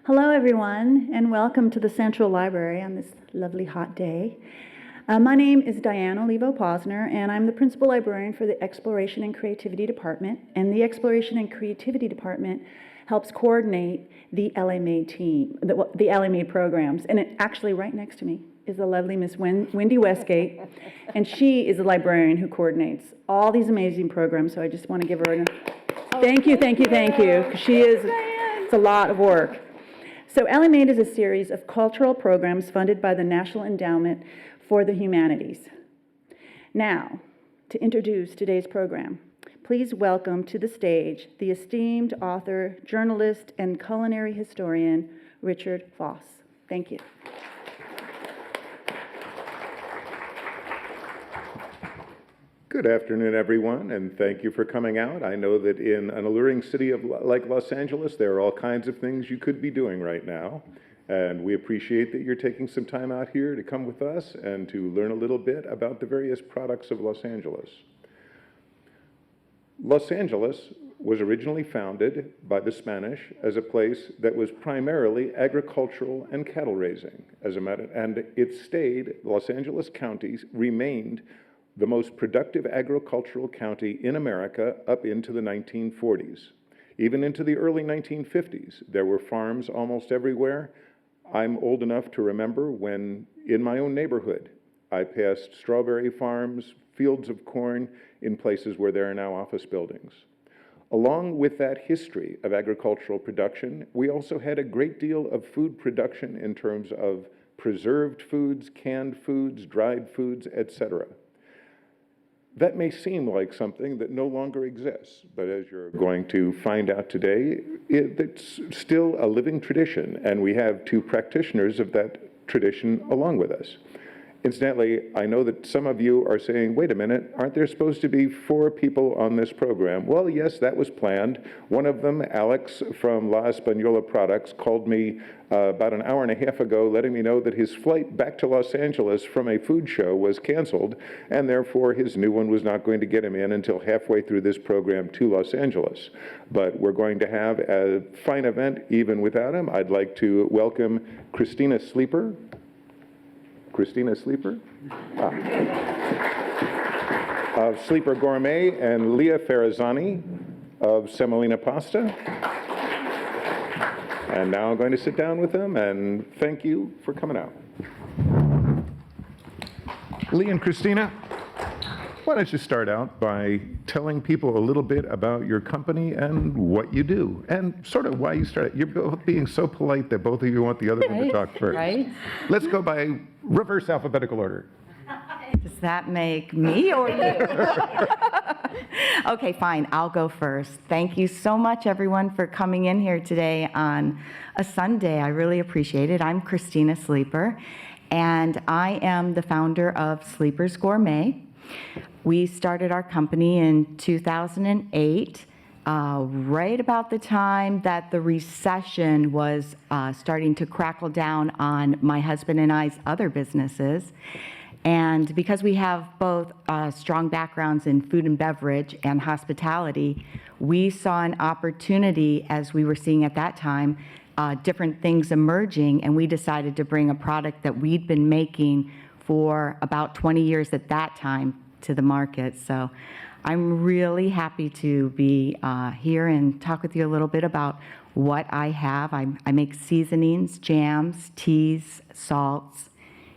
Hello, everyone, and welcome to the Central Library on this lovely hot day. My name is Diana Levo-Posner, and I'm the Principal Librarian for the Exploration and Creativity Department. And the Exploration and Creativity Department helps coordinate the LA Made team, the LA Made programs. And actually, right next to me is the lovely Miss Wendy Westgate, and she is the librarian who coordinates all these amazing programs. So I just want to give her a thank you, because it's a lot of work. So LA Made is a series of cultural programs funded by the National Endowment for the Humanities. Now, to introduce today's program, please welcome to the stage the esteemed author, journalist, and culinary historian, Richard Foss. Thank you. Good afternoon, everyone, and thank you for coming out. I know that in an alluring city like Los Angeles, there are all kinds of things you could be doing right now, and we appreciate that you're taking some time out here to come with us and to learn a little bit about the various products of Los Angeles. Los Angeles was originally founded by the Spanish as a place that was primarily agricultural and cattle raising, and Los Angeles County remained the most productive agricultural county in America up into the 1940s. Even into the early 1950s, there were farms almost everywhere. I'm old enough to remember when, in my own neighborhood, I passed strawberry farms, fields of corn in places where there are now office buildings. Along with that history of agricultural production, we also had a great deal of food production in terms of preserved foods, canned foods, dried foods, etc. That may seem like something that no longer exists, but as you're going to find out today, it's still a living tradition, and we have two practitioners of that tradition along with us. Incidentally, I know that some of you are saying, wait a minute, aren't there supposed to be 4 people on this program? Well, yes, that was planned. One of them, Alex from La Española Products, called me about an hour and a half ago letting me know that his flight back to Los Angeles from a food show was canceled, and therefore his new one was not going to get him in until halfway through this program to Los Angeles. But we're going to have a fine event even without him. I'd like to welcome Christina Sleeper. Of Sleeper Gourmet, and Leah Ferrazzani of Semolina Pasta. And now I'm going to sit down with them and thank you for coming out. Leah and Christina, why don't you start out by telling people a little bit about your company and what you do, and sort of why you started. You're both being so polite that both of you want the other one to talk first. Right? Let's go by reverse alphabetical order. Does that make me or you? Okay, fine. I'll go first. Thank you so much, everyone, for coming in here today on a Sunday. I really appreciate it. I'm Christina Sleeper, and I am the founder of Sleeper's Gourmet. We started our company in 2008, right about the time that the recession was starting to crackle down on my husband and I's other businesses. And because we have both strong backgrounds in food and beverage and hospitality, we saw an opportunity, as we were seeing at that time, different things emerging, and we decided to bring a product that we'd been making for about 20 years at that time to the market. So I'm really happy to be here and talk with you a little bit about what I have. I make seasonings, jams, teas, salts,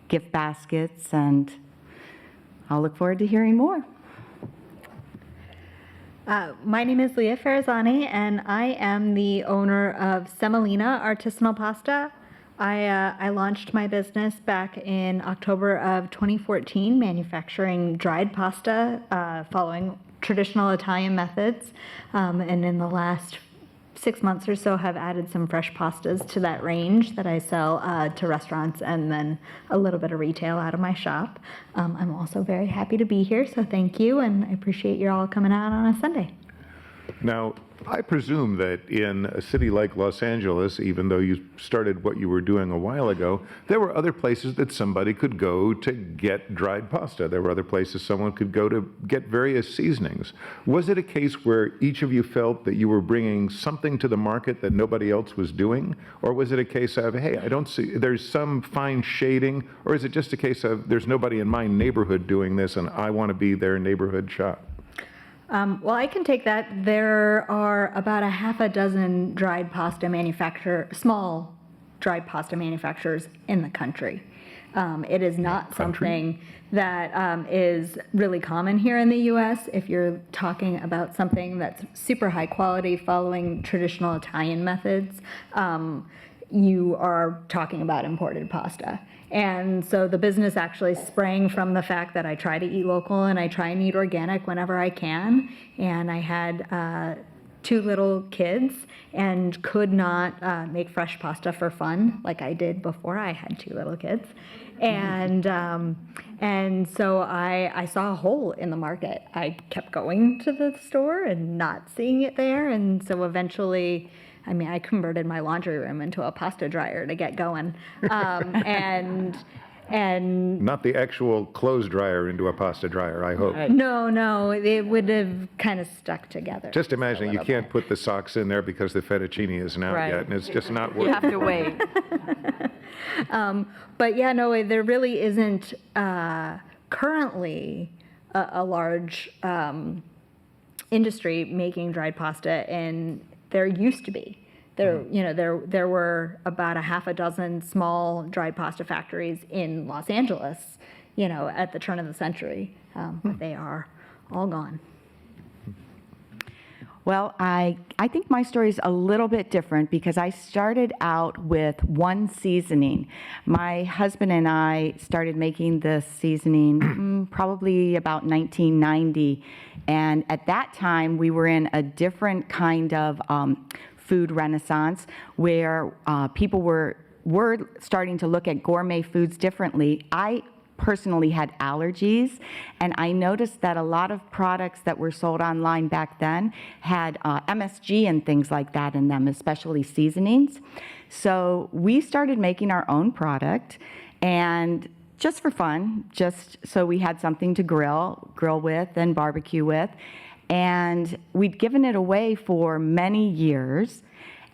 gift baskets, and I'll look forward to hearing more. My name is Leah Ferrazzani, and I am the owner of Semolina Artisanal Pasta. I launched my business back in October of 2014, manufacturing dried pasta following traditional Italian methods, and in the last 6 months or so have added some fresh pastas to that range that I sell to restaurants and then a little bit of retail out of my shop. I'm also very happy to be here, so thank you, and I appreciate you all coming out on a Sunday. Now, I presume that in a city like Los Angeles, even though you started what you were doing a while ago, there were other places that somebody could go to get dried pasta. There were other places someone could go to get various seasonings. Was it a case where each of you felt that you were bringing something to the market that nobody else was doing? Or was it a case of, hey, I don't see, there's some fine shading? Or is it just a case of, there's nobody in my neighborhood doing this and I want to be their neighborhood shop? Well, I can take that. There are about a half a dozen small dried pasta manufacturers in the country. It is not something that is really common here in the U.S. If you're talking about something that's super high quality, following traditional Italian methods, you are talking about imported pasta. And so the business actually sprang from the fact that I try to eat local and I try and eat organic whenever I can. And I had 2 little kids and could not make fresh pasta for fun like I did before I had 2 little kids. And so I saw a hole in the market. I kept going to the store and not seeing it there. And so eventually, I converted my laundry room into a pasta dryer to get going. And Not the actual clothes dryer into a pasta dryer, I hope. no, it would have kind of stuck together. Just imagine you can't put the socks in there because the fettuccine isn't out Right. yet, and it's just not You working. have to wait. But yeah, no, there really isn't currently a large industry making dried pasta, and there used to be. There were about a half a dozen small dried pasta factories in Los Angeles, at the turn of the century, but they are all gone. Well, I think my story is a little bit different because I started out with one seasoning. My husband and I started making this seasoning probably about 1990. And at that time, we were in a different kind of food renaissance where people were starting to look at gourmet foods differently. I personally had allergies, and I noticed that a lot of products that were sold online back then had MSG and things like that in them, especially seasonings. So we started making our own product, and just for fun, just so we had something to grill with and barbecue with. And we'd given it away for many years.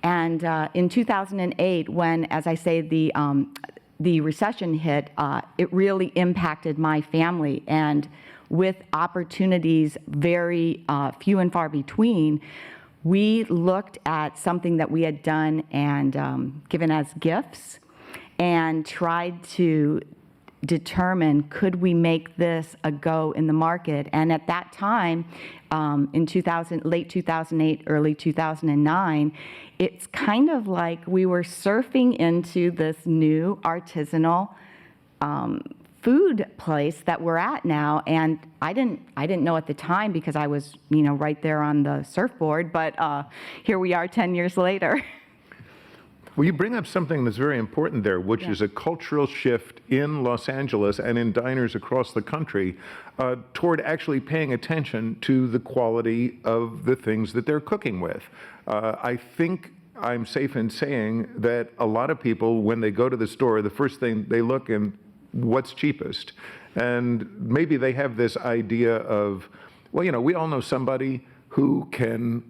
And in 2008, when, as I say, the recession hit, it really impacted my family. And with opportunities very few and far between, we looked at something that we had done and given as gifts and tried to determine, could we make this a go in the market? And at that time, in late 2008, early 2009, it's kind of like we were surfing into this new artisanal food place that we're at now. And I didn't know at the time because I was, right there on the surfboard, but here we are 10 years later. Well, you bring up something that's very important there, which is a cultural shift in Los Angeles and in diners across the country toward actually paying attention to the quality of the things that they're cooking with. I think I'm safe in saying that a lot of people, when they go to the store, the first thing they look and what's cheapest. And maybe they have this idea of, well, we all know somebody who can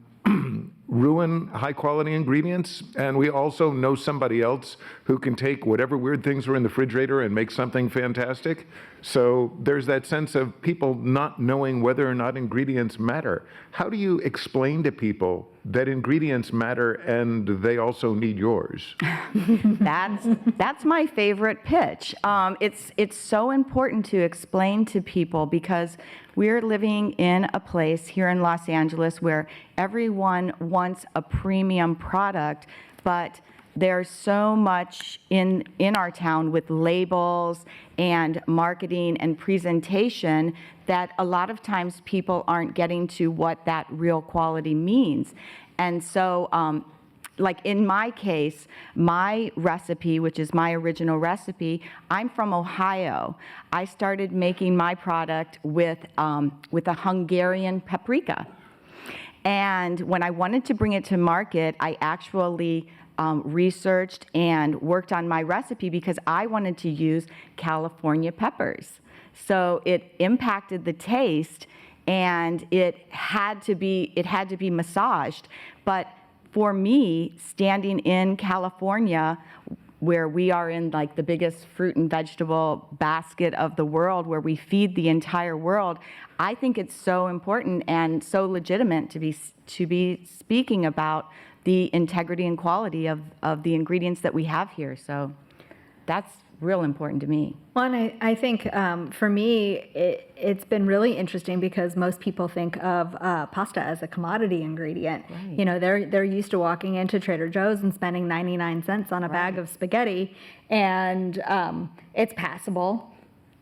ruin high-quality ingredients, and we also know somebody else who can take whatever weird things are in the refrigerator and make something fantastic. So there's that sense of people not knowing whether or not ingredients matter. How do you explain to people that ingredients matter and they also need yours? That's my favorite pitch. It's so important to explain to people because we're living in a place here in Los Angeles where everyone wants a premium product, but there's so much in our town with labels and marketing and presentation that a lot of times people aren't getting to what that real quality means. And so, like in my case, my recipe, which is my original recipe, I'm from Ohio. I started making my product with a Hungarian paprika. And when I wanted to bring it to market, I actually researched and worked on my recipe because I wanted to use California peppers. So it impacted the taste, and it had to be massaged. But for me, standing in California, where we are in like the biggest fruit and vegetable basket of the world, where we feed the entire world, I think it's so important and so legitimate to be speaking about the integrity and quality of the ingredients that we have here. So that's real important to me. Well, and I think for me, it's been really interesting because most people think of pasta as a commodity ingredient. Right. You know, they're used to walking into Trader Joe's and spending 99 cents on a bag of spaghetti, and it's passable.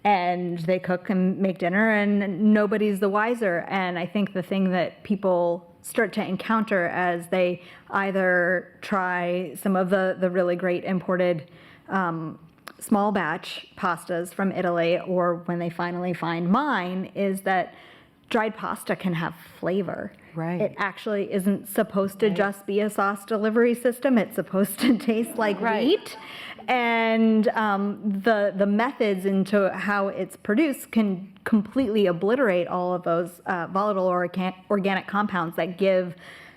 And they cook and make dinner, and nobody's the wiser. And I think the thing that people start to encounter as they either try some of the really great imported small batch pastas from Italy, or when they finally find mine, is that dried pasta can have flavor. Right. It actually isn't supposed to just be a sauce delivery system. It's supposed to taste like wheat. And the methods into how it's produced can completely obliterate all of those volatile or organic compounds that give,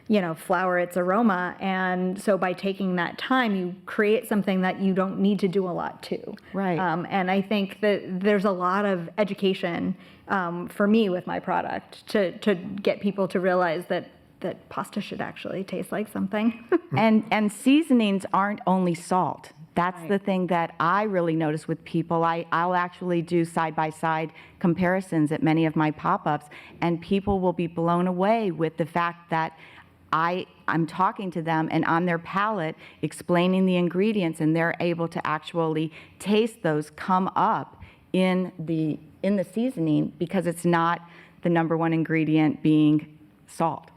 you know, flour its aroma. And so by taking that time, you create something that you don't need to do a lot to. Right. And I think that there's a lot of education for me with my product to get people to realize that pasta should actually taste like something. And seasonings aren't only salt. That's the thing that I really notice with people. I'll actually do side-by-side comparisons at many of my pop-ups, and people will be blown away with the fact that I'm talking to them and on their palate explaining the ingredients, and they're able to actually taste those come up in the seasoning because it's not the number one ingredient being salt.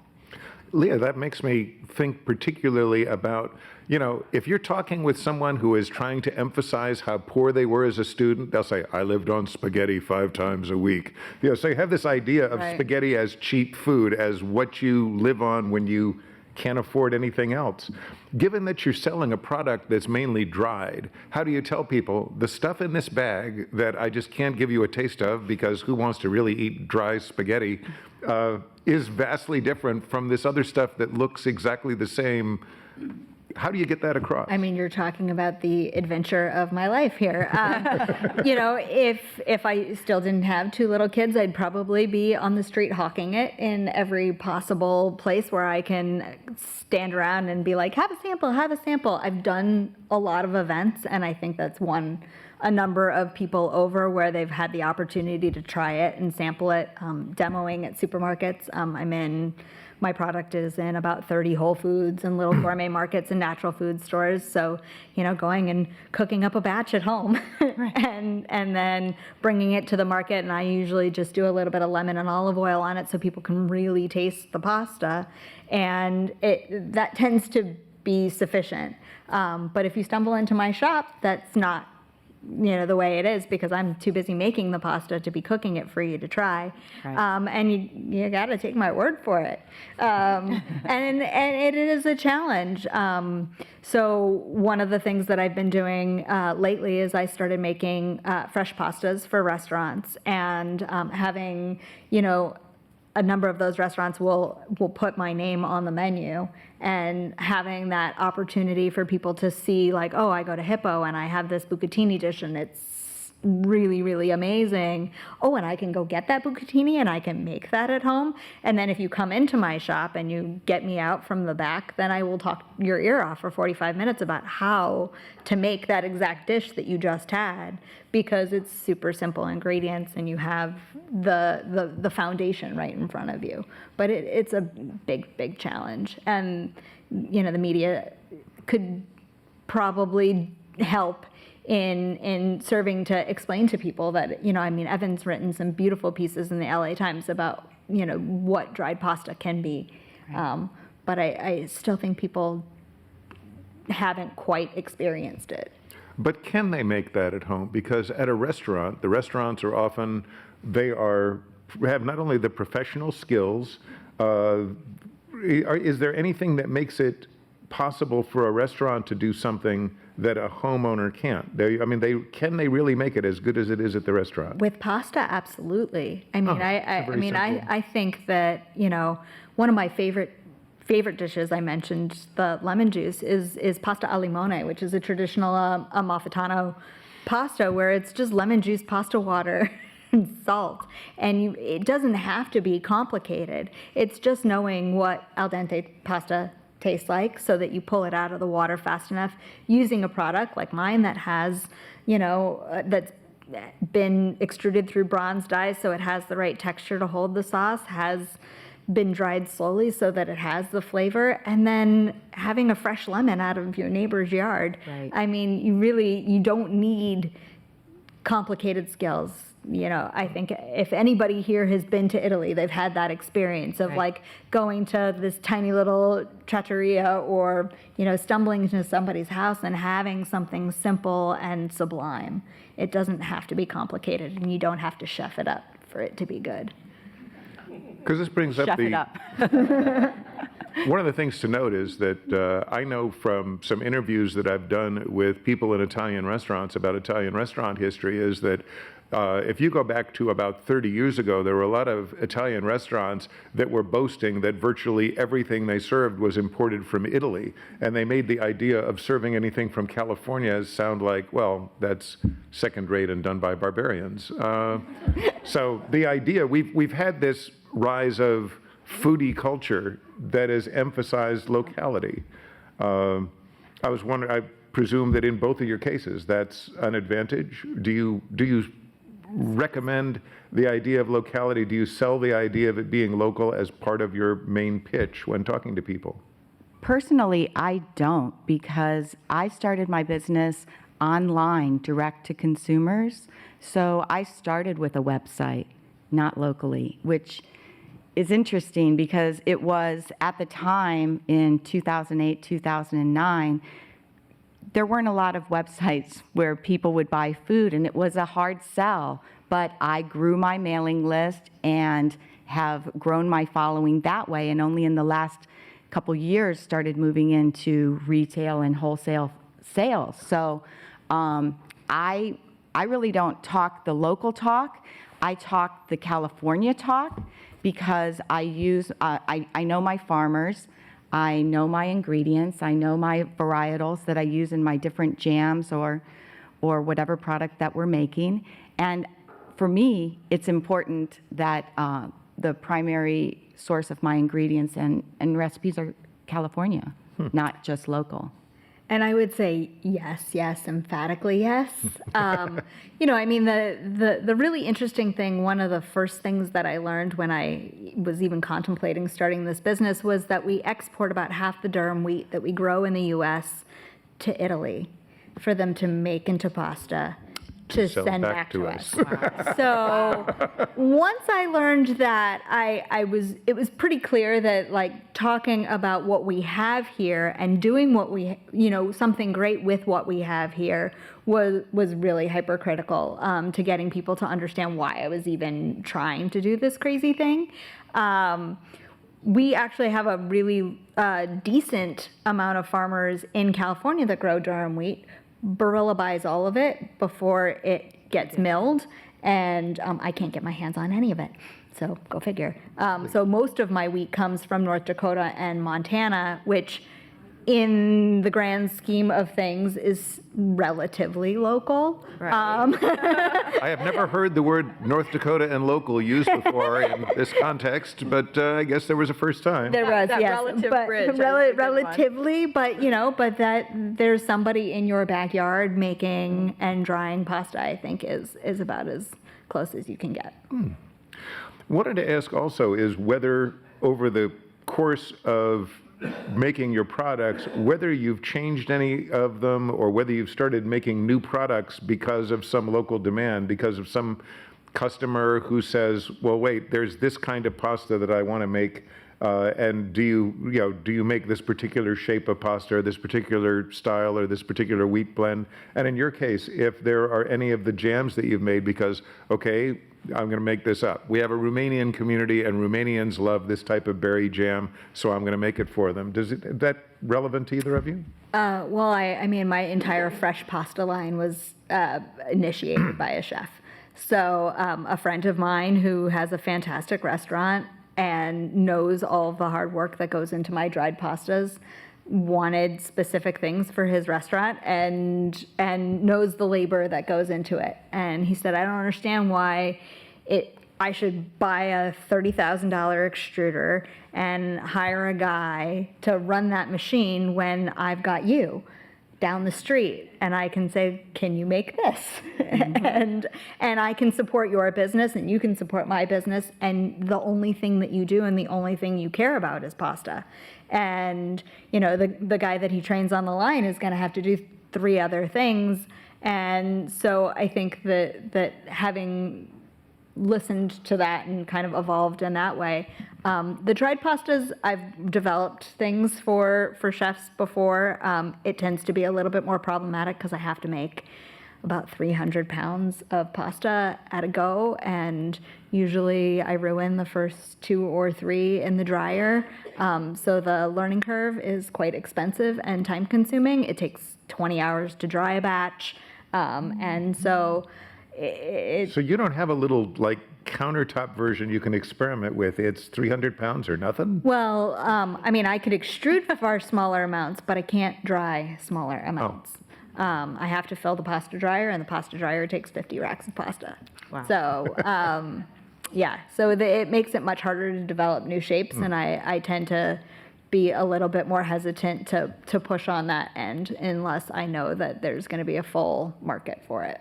Leah, that makes me think particularly about, you know, if you're talking with someone who is trying to emphasize how poor they were as a student, they'll say, I lived on spaghetti 5 times a week. You know, so you have this idea of spaghetti as cheap food, as what you live on when you can't afford anything else. Given that you're selling a product that's mainly dried, how do you tell people the stuff in this bag that I just can't give you a taste of because who wants to really eat dry spaghetti is vastly different from this other stuff that looks exactly the same? How do you get that across? I mean, you're talking about the adventure of my life here. You know, if I still didn't have 2 little kids, I'd probably be on the street hawking it in every possible place where I can stand around and be like, have a sample, have a sample. I've done a lot of events, and I think that's won a number of people over where they've had the opportunity to try it and sample it, demoing at supermarkets. My product is in about 30 Whole Foods and little gourmet markets and natural food stores. So, you know, going and cooking up a batch at home and then bringing it to the market. And I usually just do a little bit of lemon and olive oil on it so people can really taste the pasta. And that tends to be sufficient. But if you stumble into my shop, that's not, you know, the way it is, because I'm too busy making the pasta to be cooking it for you to try. Right. And you got to take my word for it. And it is a challenge. So one of the things that I've been doing lately is I started making fresh pastas for restaurants, and having, you know, a number of those restaurants will put my name on the menu, and having that opportunity for people to see, like, oh, I go to Hippo and I have this bucatini dish and it's really, really amazing. Oh, and I can go get that bucatini and I can make that at home. And then if you come into my shop and you get me out from the back, then I will talk your ear off for 45 minutes about how to make that exact dish that you just had, because it's super simple ingredients and you have the foundation right in front of you. But it's a big, big challenge. And, you know, the media could probably help in serving to explain to people that, you know, I mean, Evan's written some beautiful pieces in the LA Times about, you know, what dried pasta can be. Right. But I still think people haven't quite experienced it. But can they make that at home? Because at a restaurant, the restaurants are often, have not only the professional skills, is there anything that makes it possible for a restaurant to do something that a homeowner can't? Can they really make it as good as it is at the restaurant? With pasta, absolutely. I mean, very simple. I think that, one of my favorite dishes, I mentioned the lemon juice, is pasta al limone, which is a traditional Amalfitano pasta where it's just lemon juice, pasta water, and salt. And it doesn't have to be complicated. It's just knowing what al dente pasta tastes like so that you pull it out of the water fast enough using a product like mine that has, that's been extruded through bronze dyes so it has the right texture to hold the sauce, has been dried slowly so that it has the flavor, and then having a fresh lemon out of your neighbor's yard. Right. I mean, you don't need complicated skills. I think if anybody here has been to Italy, they've had that experience of Right. like going to this tiny little trattoria or, stumbling into somebody's house and having something simple and sublime. It doesn't have to be complicated, and you don't have to chef it up for it to be good. Because this brings up Chef it up. One of the things to note is that I know from some interviews that I've done with people in Italian restaurants about Italian restaurant history is that if you go back to about 30 years ago, there were a lot of Italian restaurants that were boasting that virtually everything they served was imported from Italy. And they made the idea of serving anything from California sound like, well, that's second rate and done by barbarians. So the idea, we've had this rise of foodie culture that has emphasized locality. I was wondering, I presume that in both of your cases, that's an advantage. Do you recommend the idea of locality? Do you sell the idea of it being local as part of your main pitch when talking to people? Personally, I don't, because I started my business online, direct to consumers. So I started with a website, not locally, which is interesting because it was at the time in 2008, 2009, there weren't a lot of websites where people would buy food, and it was a hard sell. But I grew my mailing list and have grown my following that way, and only in the last couple years started moving into retail and wholesale sales. So I really don't talk the local talk. I talk the California talk because I know my farmers. I know my ingredients. I know my varietals that I use in my different jams or whatever product that we're making. And for me, it's important that the primary source of my ingredients and recipes are California, not just local. And I would say yes, emphatically yes. The really interesting thing, one of the first things that I learned when I was even contemplating starting this business was that we export about half the durum wheat that we grow in the U.S. to Italy for them to make into pasta to sell send back back to to us. us. So once I learned that, it was pretty clear that like talking about what we have here and doing what we, something great with what we have here was really hypercritical to getting people to understand why I was even trying to do this crazy thing. We actually have a really decent amount of farmers in California that grow durum wheat. Barilla buys all of it before it gets milled, and I can't get my hands on any of it. So go figure. So most of my wheat comes from North Dakota and Montana, which in the grand scheme of things is relatively local. Right. I have never heard the word North Dakota and local used before in this context, but I guess there was a first time. There was, that yes, relative but bridge, that was a good one. relatively, but that there's somebody in your backyard making and drying pasta, I think is about as close as you can get. Wanted to ask also is whether over the course of making your products, whether you've changed any of them or whether you've started making new products because of some local demand, because of some customer who says, well, wait, there's this kind of pasta that I want to make, and do you make this particular shape of pasta or this particular style or this particular wheat blend? And in your case, if there are any of the jams that you've made because, okay, I'm going to make this up. We have a Romanian community, and Romanians love this type of berry jam, so I'm going to make it for them. Is that relevant to either of you? Well, I mean, my entire fresh pasta line was initiated by a chef. So a friend of mine who has a fantastic restaurant and knows all of the hard work that goes into my dried pastas wanted specific things for his restaurant and knows the labor that goes into it. And he said, I don't understand why I should buy a $30,000 extruder and hire a guy to run that machine when I've got you down the street and I can say, can you make this? and I can support your business and you can support my business, and the only thing that you do and the only thing you care about is pasta. And the guy that he trains on the line is going to have to do 3 other things. And so I think that having listened to that and kind of evolved in that way. The dried pastas, I've developed things for chefs before. It tends to be a little bit more problematic because I have to make about 300 pounds of pasta at a go, and usually I ruin the first 2 or 3 in the dryer. So the learning curve is quite expensive and time consuming. It takes 20 hours to dry a batch. And so So you don't have a little countertop version you can experiment with. It's 300 pounds or nothing? Well, I mean, I could extrude far smaller amounts, but I can't dry smaller amounts. I have to fill the pasta dryer, and the pasta dryer takes 50 racks of pasta. Wow. So, yeah, so it makes it much harder to develop new shapes, and I tend to be a little bit more hesitant to push on that end unless I know that there's going to be a full market for it.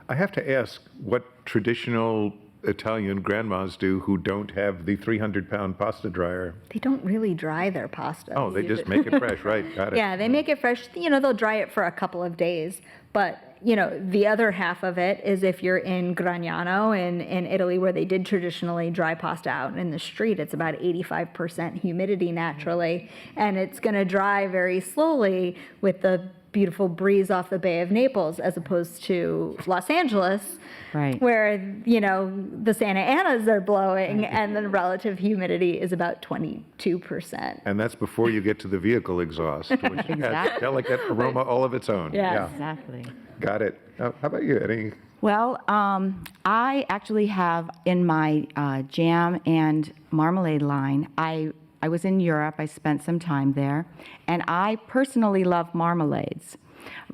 I have to ask what traditional Italian grandmas do who don't have the 300-pound pasta dryer. They don't really dry their pasta. Oh, they just make it fresh, right? Got it. Yeah, they make it fresh. They'll dry it for a couple of days. But, the other half of it is if you're in Gragnano in Italy, where they did traditionally dry pasta out in the street, it's about 85% humidity naturally. And it's going to dry very slowly with the beautiful breeze off the Bay of Naples, as opposed to Los Angeles, Right. where, the Santa Anas are blowing and the relative humidity is about 22%. And that's before you get to the vehicle exhaust, which has Exactly. delicate aroma all of its own. Yes. Exactly. Got it. How about you, Eddie? Well, I actually have in my jam and marmalade line, I was in Europe, I spent some time there, and I personally love marmalades,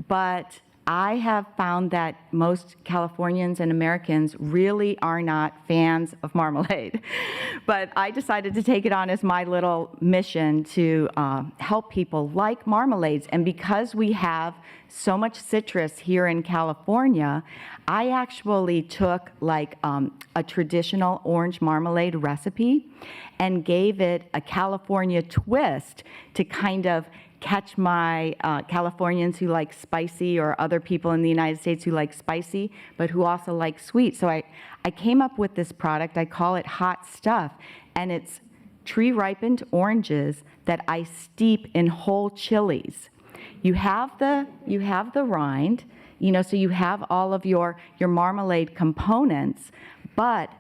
but I have found that most Californians and Americans really are not fans of marmalade. But I decided to take it on as my little mission to help people like marmalades. And because we have so much citrus here in California, I actually took a traditional orange marmalade recipe and gave it a California twist to kind of catch my Californians who like spicy, or other people in the United States who like spicy, but who also like sweet. So I came up with this product. I call it Hot Stuff, and it's tree-ripened oranges that I steep in whole chilies. You have the rind, so you have all of your marmalade components, but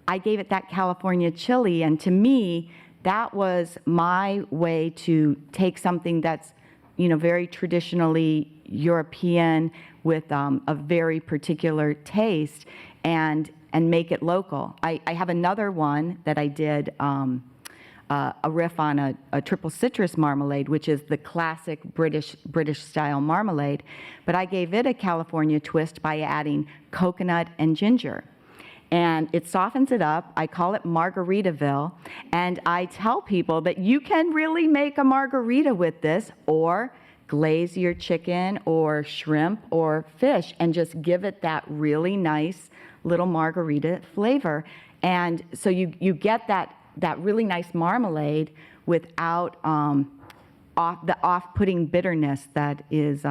I gave it that California chili, and to me, that was my way to take something that's, very traditionally European with a very particular taste and make it local. I have another one that I did a riff on a triple citrus marmalade, which is the classic British style marmalade, but I gave it a California twist by adding coconut and ginger. And it softens it up. I call it Margaritaville. And I tell people that you can really make a margarita with this, or glaze your chicken or shrimp or fish and just give it that really nice little margarita flavor. And so you get that really nice marmalade without the off-putting bitterness that is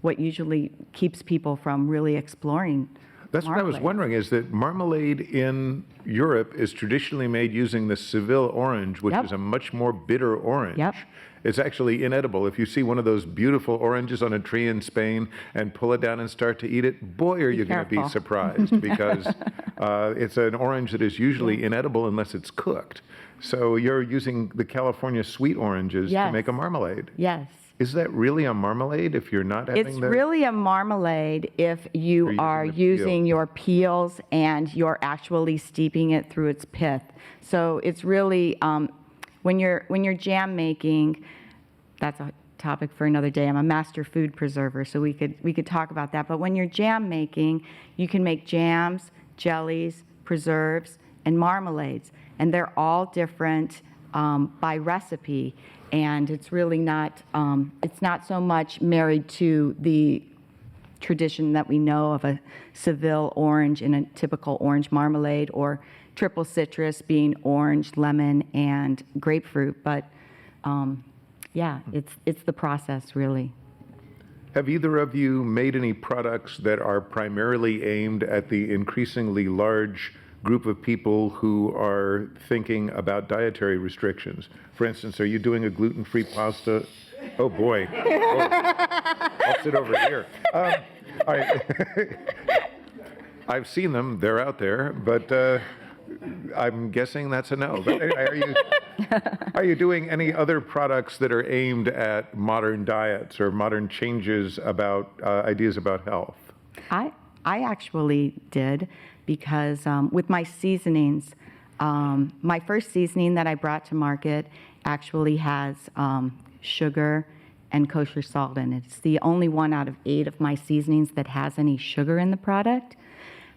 what usually keeps people from really exploring. That's what I was marmalades. wondering, is that marmalade in Europe is traditionally made using the Seville orange, which Yep. is a much more bitter orange. Yep. It's actually inedible. If you see one of those beautiful oranges on a tree in Spain and pull it down and start to eat it, boy, are you going to be careful. surprised, because it's an orange that is usually inedible unless it's cooked. So you're using the California sweet oranges to Yes. make a marmalade. Yes. Is that really a marmalade if you're not having It's the... really a marmalade if you You're are using the peel. using your peels and you're actually steeping it through its pith. So it's really, when you're jam making, that's a topic for another day. I'm a master food preserver, so we could talk about that. But when you're jam making, you can make jams, jellies, preserves, and marmalades. And they're all different by recipe. And it's really not, it's not so much married to the tradition that we know of a Seville orange in a typical orange marmalade, or triple citrus being orange, lemon, and grapefruit. But yeah, it's the process, really. Have either of you made any products that are primarily aimed at the increasingly large group of people who are thinking about dietary restrictions? For instance, are you doing a gluten-free pasta? Oh, boy. Oh, I'll sit over here. I've seen them. They're out there. But I'm guessing that's a no. But are you doing any other products that are aimed at modern diets or modern changes about ideas about health? I actually did, because with my seasonings, my first seasoning that I brought to market actually has sugar and kosher salt in it. It's the only one out of 8 of my seasonings that has any sugar in the product.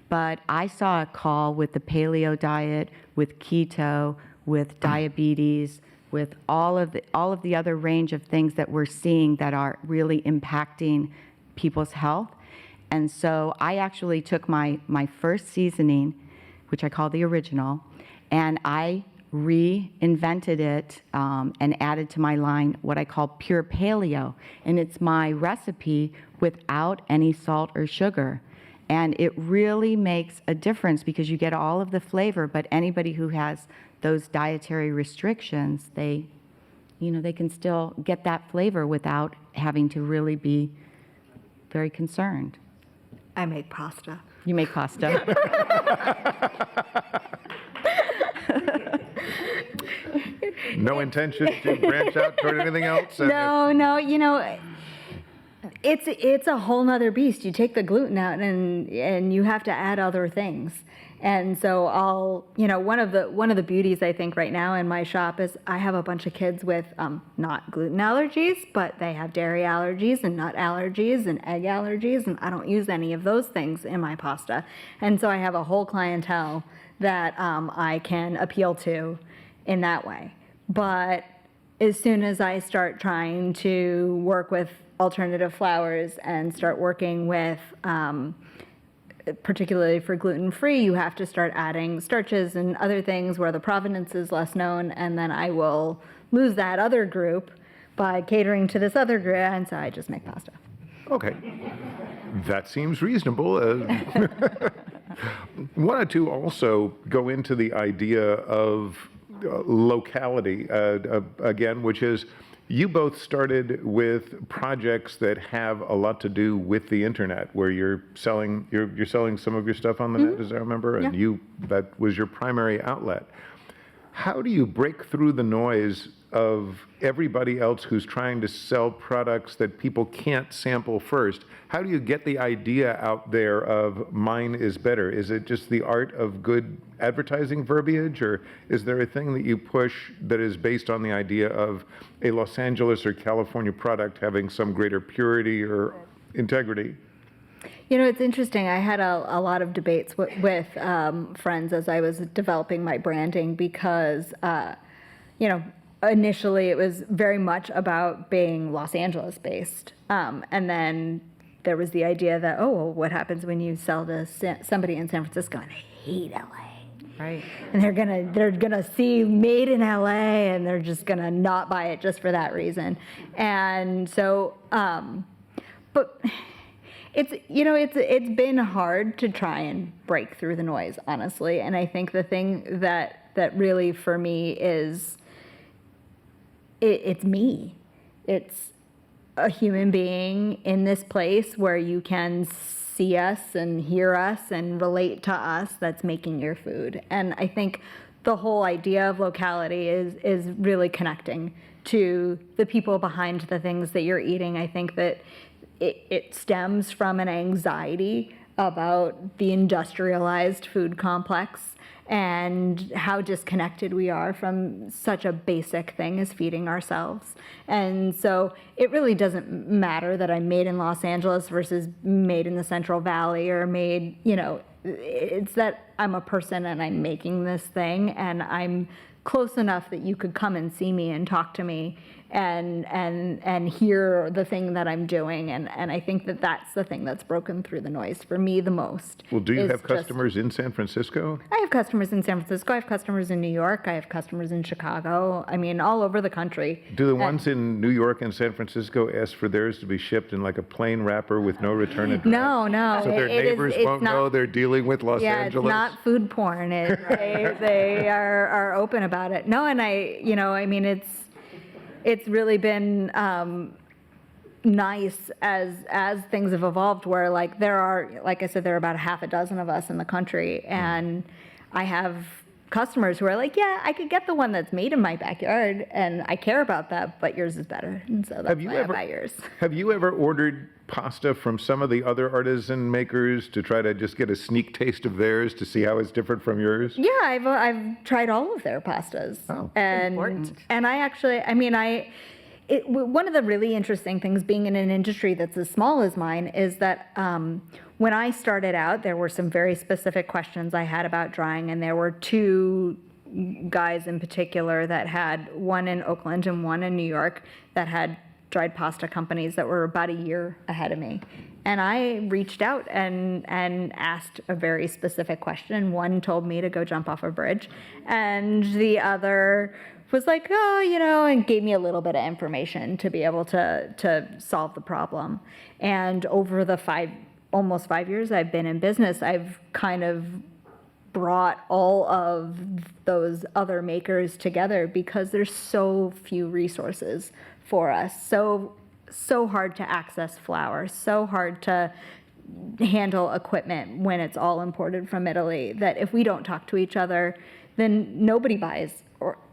But I saw a call with the paleo diet, with keto, with diabetes, with all of the other range of things that we're seeing that are really impacting people's health. And so I actually took my first seasoning, which I call the original, and I reinvented it and added to my line what I call pure paleo. And it's my recipe without any salt or sugar. And it really makes a difference, because you get all of the flavor, but anybody who has those dietary restrictions, they can still get that flavor without having to really be very concerned. I make pasta. You make pasta. No intention to branch out toward anything else? No, it's a whole nother beast. You take the gluten out and you have to add other things. And so one of the beauties I think right now in my shop is I have a bunch of kids with not gluten allergies, but they have dairy allergies and nut allergies and egg allergies, and I don't use any of those things in my pasta. And so I have a whole clientele that I can appeal to in that way. But as soon as I start trying to work with alternative flours and start working with, particularly for gluten-free, you have to start adding starches and other things where the provenance is less known, and then I will lose that other group by catering to this other group, and so I just make pasta. Okay. That seems reasonable. Wanted to also go into the idea of locality again, which is, you both started with projects that have a lot to do with the internet, where you're selling some of your stuff on the net, as I remember, and that was your primary outlet. How do you break through the noise of everybody else who's trying to sell products that people can't sample first? How do you get the idea out there of mine is better? Is it just the art of good advertising verbiage, or is there a thing that you push that is based on the idea of a Los Angeles or California product having some greater purity or integrity? It's interesting. I had a lot of debates with friends as I was developing my branding, because, initially it was very much about being Los Angeles based. And then there was the idea that, what happens when you sell to somebody in San Francisco and they hate LA? Right. And they're gonna see made in LA, and they're just gonna not buy it just for that reason. And so, but it's been hard to try and break through the noise, honestly. And I think the thing that really for me is it's me. It's a human being in this place where you can see us and hear us and relate to us that's making your food. And I think the whole idea of locality is really connecting to the people behind the things that you're eating. I think that it stems from an anxiety about the industrialized food complex and how disconnected we are from such a basic thing as feeding ourselves. And so it really doesn't matter that I'm made in Los Angeles versus made in the Central Valley or made, it's that I'm a person and I'm making this thing and I'm close enough that you could come and see me and talk to me and hear the thing that I'm doing. And I think that that's the thing that's broken through the noise for me the most. Well, do you have customers in San Francisco? I have customers in San Francisco. I have customers in New York. I have customers in Chicago. I mean, all over the country. Do the ones in New York and San Francisco ask for theirs to be shipped in like a plain wrapper with no return address? No. So their neighbors won't know they're dealing with Los Angeles? Yeah, it's not food porn. They are open about it. No, and it's really been nice as things have evolved where there are, like I said, there are about a half a dozen of us in the country, and I have customers who are like, yeah, I could get the one that's made in my backyard and I care about that, but yours is better. And so that's why I buy yours. Have you ever ordered pasta from some of the other artisan makers to try to just get a sneak taste of theirs to see how it's different from yours? Yeah, I've tried all of their pastas. Oh, important. And I actually, one of the really interesting things being in an industry that's as small as mine is that when I started out, there were some very specific questions I had about drying, and there were two guys in particular that had, one in Oakland and one in New York, that had dried pasta companies that were about a year ahead of me. And I reached out and asked a very specific question. One told me to go jump off a bridge, and the other was like, and gave me a little bit of information to be able to solve the problem. And over the almost 5 years I've been in business, I've kind of brought all of those other makers together because there's so few resources for us. So hard to access flour, so hard to handle equipment when it's all imported from Italy, that if we don't talk to each other, then nobody buys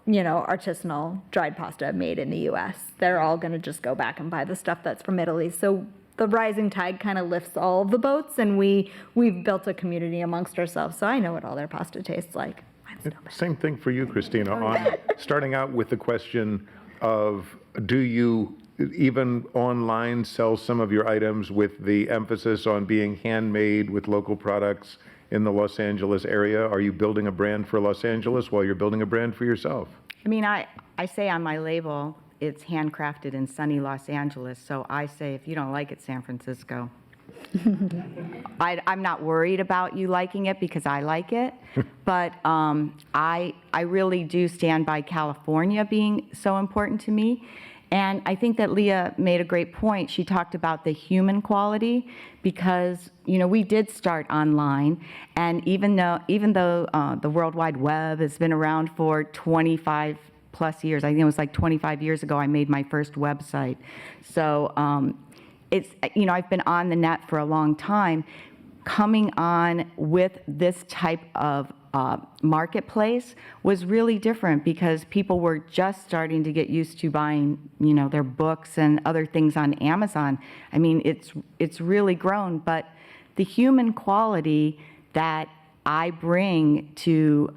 artisanal dried pasta made in the US. They're all going to just go back and buy the stuff that's from Italy. So the rising tide kind of lifts all of the boats, and we've built a community amongst ourselves. So I know what all their pasta tastes like. Same thing for you, Christina. On starting out with the question of, do you even online sell some of your items with the emphasis on being handmade with local products in the Los Angeles area? Are you building a brand for Los Angeles while you're building a brand for yourself? I say on my label, it's handcrafted in sunny Los Angeles. So I say, if you don't like it, San Francisco. I'm not worried about you liking it because I like it, but I really do stand by California being so important to me. And I think that Leah made a great point. She talked about the human quality because, we did start online. And even though the World Wide Web has been around for 25 plus years, I think it was like 25 years ago I made my first website. So I've been on the net for a long time. Coming on with this type of marketplace was really different because people were just starting to get used to buying, their books and other things on Amazon. It's really grown, but the human quality that I bring to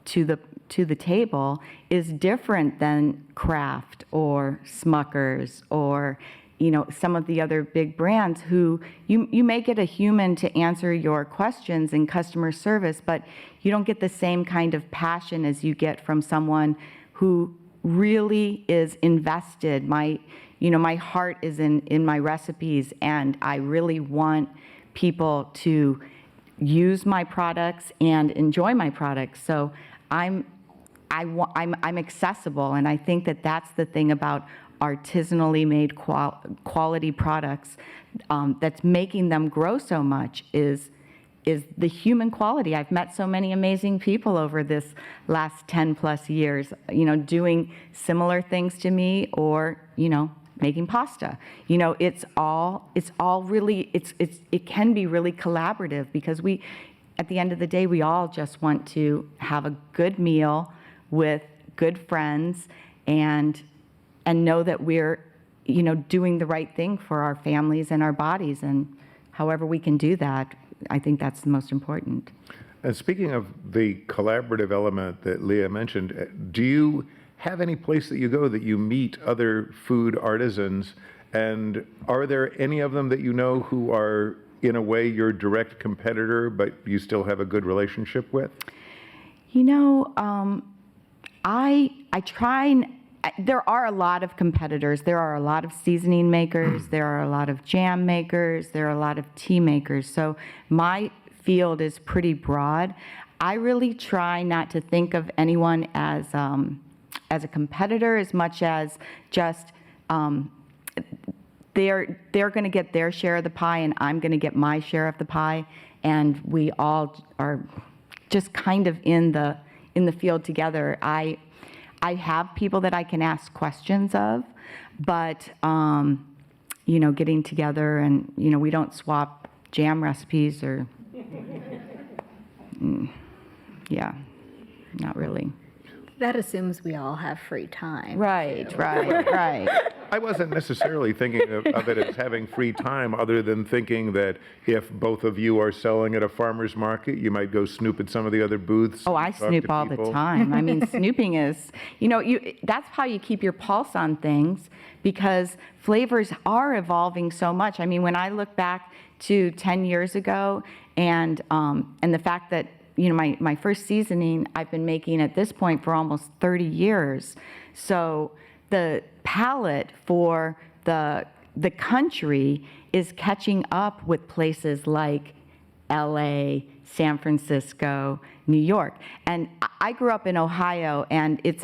the table is different than Kraft or Smucker's or some of the other big brands who you may get a human to answer your questions in customer service, but you don't get the same kind of passion as you get from someone who really is invested. My heart is in my recipes, and I really want people to use my products and enjoy my products. So I'm accessible, and I think that that's the thing about artisanally made quality products that's making them grow so much is the human quality. I've met so many amazing people over this last 10 plus years, doing similar things to me, or, making pasta. It can be really collaborative, because at the end of the day, we all just want to have a good meal with good friends and know that we're, doing the right thing for our families and our bodies. And however we can do that, I think that's the most important. And speaking of the collaborative element that Leah mentioned, do you have any place that you go that you meet other food artisans? And are there any of them that you know who are, in a way, your direct competitor, but you still have a good relationship with? I try. There are a lot of competitors. There are a lot of seasoning makers. There are a lot of jam makers. There are a lot of tea makers. So my field is pretty broad. I really try not to think of anyone as a competitor, as much as just they're going to get their share of the pie, and I'm going to get my share of the pie, and we all are just kind of in the field together. I have people that I can ask questions of, but getting together and we don't swap jam recipes or yeah, not really. That assumes we all have free time. Right. I wasn't necessarily thinking of it as having free time, other than thinking that if both of you are selling at a farmer's market, you might go snoop at some of the other booths. Oh, I snoop all the time. I mean, snooping is, that's how you keep your pulse on things, because flavors are evolving so much. I mean, when I look back to 10 years ago and the fact that, my first seasoning I've been making at this point for almost 30 years. So the palate for the country is catching up with places like LA, San Francisco, New York. And I grew up in Ohio, and it's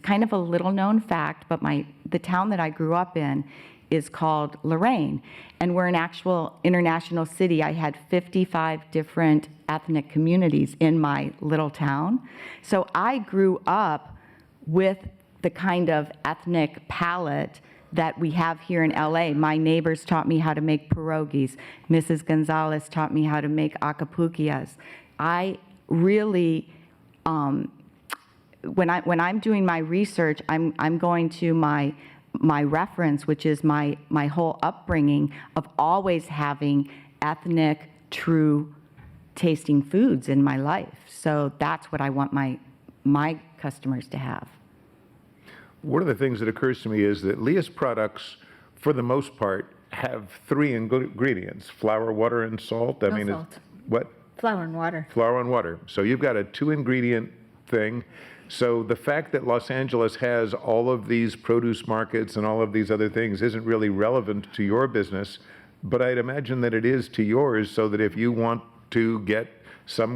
kind of a little known fact, but the town that I grew up in is called Lorraine, and we're an actual international city. I had 55 different ethnic communities in my little town. So I grew up with the kind of ethnic palette that we have here in LA. My neighbors taught me how to make pierogies. Mrs. Gonzalez taught me how to make acapuquias. I really, when I'm doing my research, I'm going to my reference, which is my whole upbringing of always having ethnic, true tasting foods in my life. So that's what I want my customers to have. One of the things that occurs to me is that Leah's products, for the most part, have 3 ingredients: flour, water, and salt. Salt. What? Flour and water. Flour and water. So you've got a 2-ingredient thing. So the fact that Los Angeles has all of these produce markets and all of these other things isn't really relevant to your business, but I'd imagine that it is to yours, so that if you want to get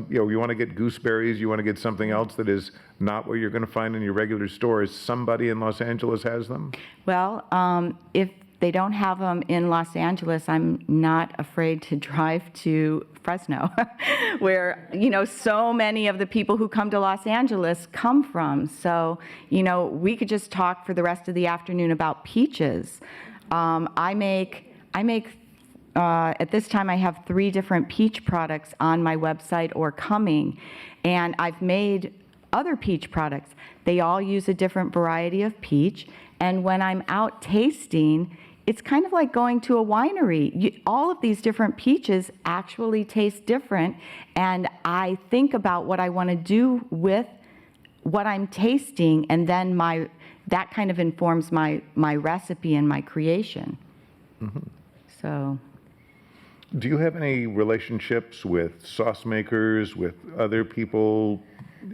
you want to get gooseberries, you want to get something else that is not what you're going to find in your regular stores, somebody in Los Angeles has them? Well, if they don't have them in Los Angeles, I'm not afraid to drive to Fresno, where, so many of the people who come to Los Angeles come from. So, we could just talk for the rest of the afternoon about peaches. I make at this time, I have 3 different peach products on my website or coming, and I've made other peach products. They all use a different variety of peach, and when I'm out tasting, it's kind of like going to a winery. All of these different peaches actually taste different, and I think about what I want to do with what I'm tasting, and then that kind of informs my recipe and my creation. Mm-hmm. So. Do you have any relationships with sauce makers, with other people,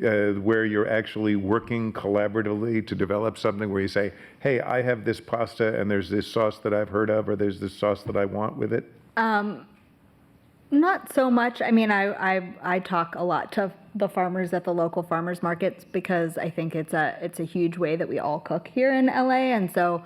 where you're actually working collaboratively to develop something where you say, hey, I have this pasta and there's this sauce that I've heard of, or there's this sauce that I want with it? Not so much. I mean, I talk a lot to the farmers at the local farmers markets because I think it's a huge way that we all cook here in LA. And so,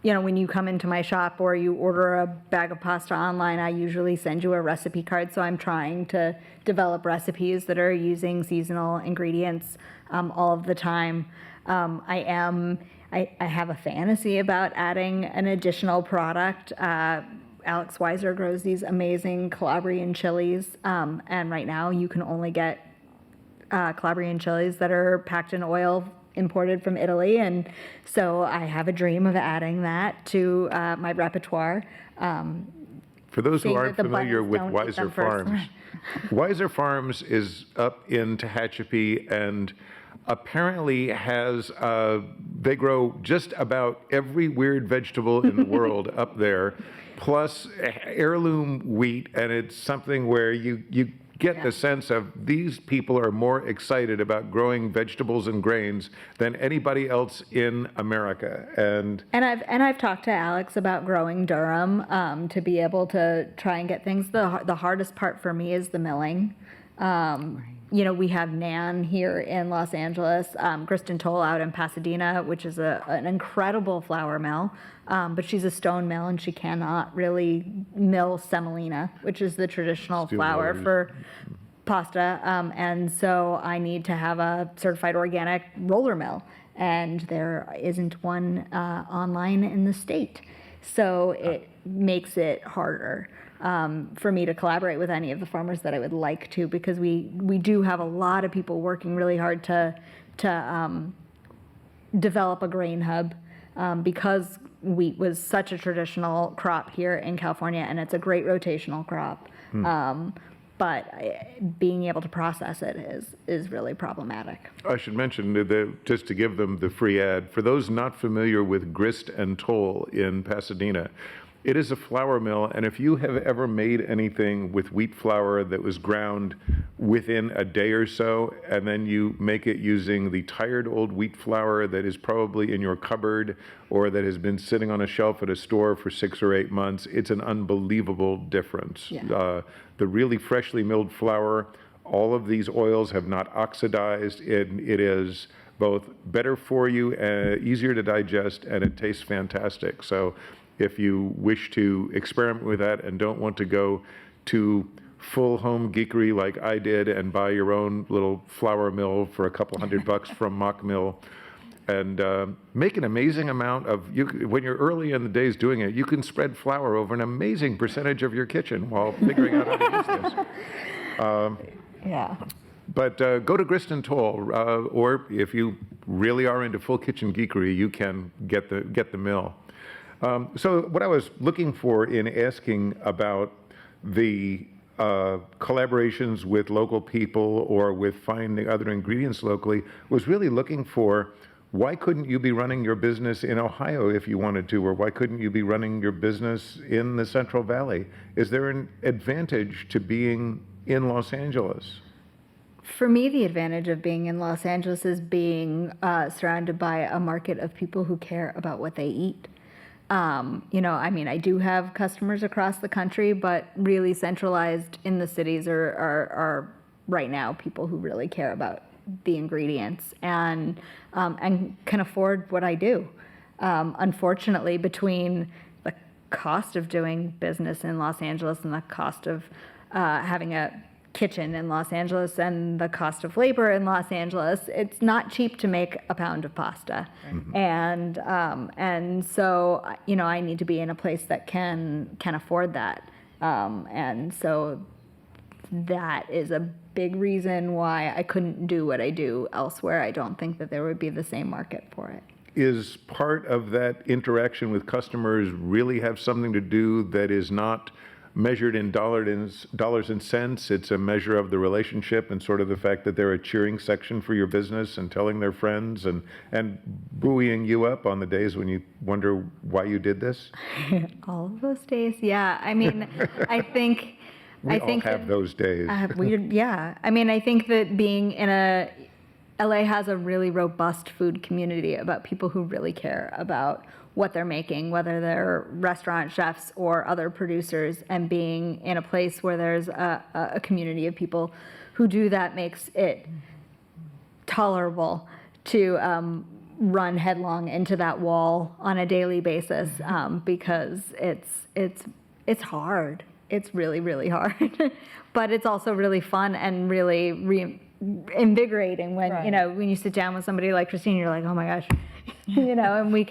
when you come into my shop or you order a bag of pasta online, I usually send you a recipe card. So I'm trying to develop recipes that are using seasonal ingredients all of the time. I have a fantasy about adding an additional product. Alex Weiser grows these amazing Calabrian chilies, and right now you can only get Calabrian chilies that are packed in oil imported from Italy, and so I have a dream of adding that to my repertoire. For those who Seeing aren't that the familiar buttons with don't eat them Weiser first. Farms, Weiser Farms is up in Tehachapi and apparently has, they grow just about every weird vegetable in the world up there, plus heirloom wheat, and it's something where you get the sense of these people are more excited about growing vegetables and grains than anybody else in America. And I've talked to Alex about growing durum to be able to try and get things. The hardest part for me is the milling. We have Nan here in Los Angeles, Kristen Toll out in Pasadena, which is an incredible flour mill, but she's a stone mill and she cannot really mill semolina, which is the traditional Steel flour millers. for pasta. And so I need to have a certified organic roller mill, and there isn't one online in the state. So it makes it harder for me to collaborate with any of the farmers that I would like to, because we do have a lot of people working really hard to develop a grain hub because wheat was such a traditional crop here in California, and it's a great rotational crop. But being able to process it is really problematic. I should mention that just to give them the free ad, for those not familiar with Grist and Toll in Pasadena, it is a flour mill, and if you have ever made anything with wheat flour that was ground within a day or so, and then you make it using the tired old wheat flour that is probably in your cupboard or that has been sitting on a shelf at a store for 6 or 8 months, it's an unbelievable difference. Yeah. The really freshly milled flour, all of these oils have not oxidized. It is both better for you, easier to digest, and it tastes fantastic. So if you wish to experiment with that and don't want to go to full home geekery like I did and buy your own little flour mill for a couple $100 from Mock Mill, and make an amazing amount of, when you're early in the days doing it, you can spread flour over an amazing percentage of your kitchen while figuring out how to use this. Yeah. But go to Grist and Toll, or if you really are into full kitchen geekery, you can get the mill. So what I was looking for in asking about the collaborations with local people or with finding other ingredients locally was really looking for, why couldn't you be running your business in Ohio if you wanted to, or why couldn't you be running your business in the Central Valley? Is there an advantage to being in Los Angeles? For me, the advantage of being in Los Angeles is being surrounded by a market of people who care about what they eat. I do have customers across the country, but really centralized in the cities are right now people who really care about the ingredients and can afford what I do. Unfortunately, between the cost of doing business in Los Angeles and the cost of having a kitchen in Los Angeles and the cost of labor in Los Angeles, it's not cheap to make a pound of pasta. Mm-hmm. And so I need to be in a place that can afford that. And so that is a big reason why I couldn't do what I do elsewhere. I don't think that there would be the same market for it. Is part of that interaction with customers really have something to do that is not measured in dollars and cents? It's a measure of the relationship and sort of the fact that they're a cheering section for your business and telling their friends and buoying you up on the days when you wonder why you did this? All of those days, yeah. I mean, I think We all have those days. I think that being in LA has a really robust food community about people who really care about what they're making, whether they're restaurant chefs or other producers, and being in a place where there's a community of people who do that makes it tolerable to run headlong into that wall on a daily basis, because it's hard. It's really, really hard. But it's also really fun and really invigorating when, when you sit down with somebody like Christina, you're like, oh my gosh, and we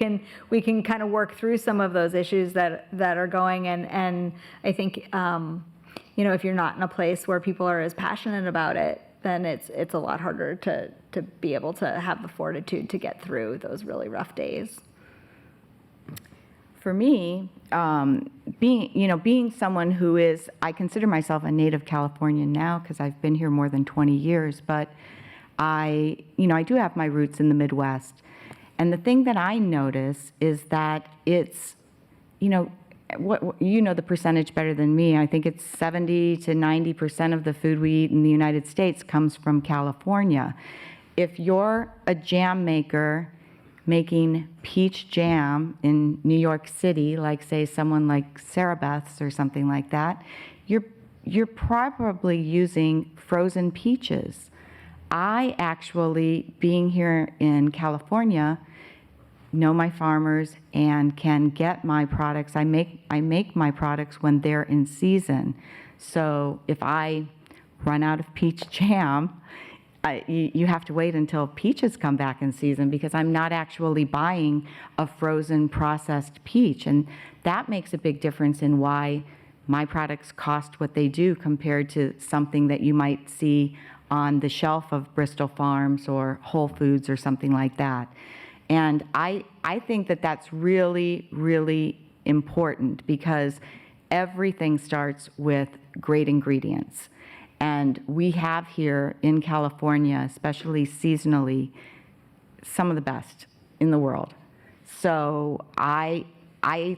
can kind of work through some of those issues that are going. And I think, if you're not in a place where people are as passionate about it, then it's a lot harder to be able to have the fortitude to get through those really rough days. For me, being someone who is, I consider myself a native Californian now because I've been here more than 20 years, but I do have my roots in the Midwest. And the thing that I notice is that it's, the percentage better than me. I think it's 70 to 90% of the food we eat in the United States comes from California. If you're a jam maker making peach jam in New York City, like say someone like Sarah Beth's or something like that, you're probably using frozen peaches. I actually, being here in California, know my farmers and can get my products. I make my products when they're in season. So if I run out of peach jam, you have to wait until peaches come back in season because I'm not actually buying a frozen processed peach. And that makes a big difference in why my products cost what they do compared to something that you might see on the shelf of Bristol Farms or Whole Foods or something like that. And I think that that's really, really important because everything starts with great ingredients. And we have here in California, especially seasonally, some of the best in the world. So I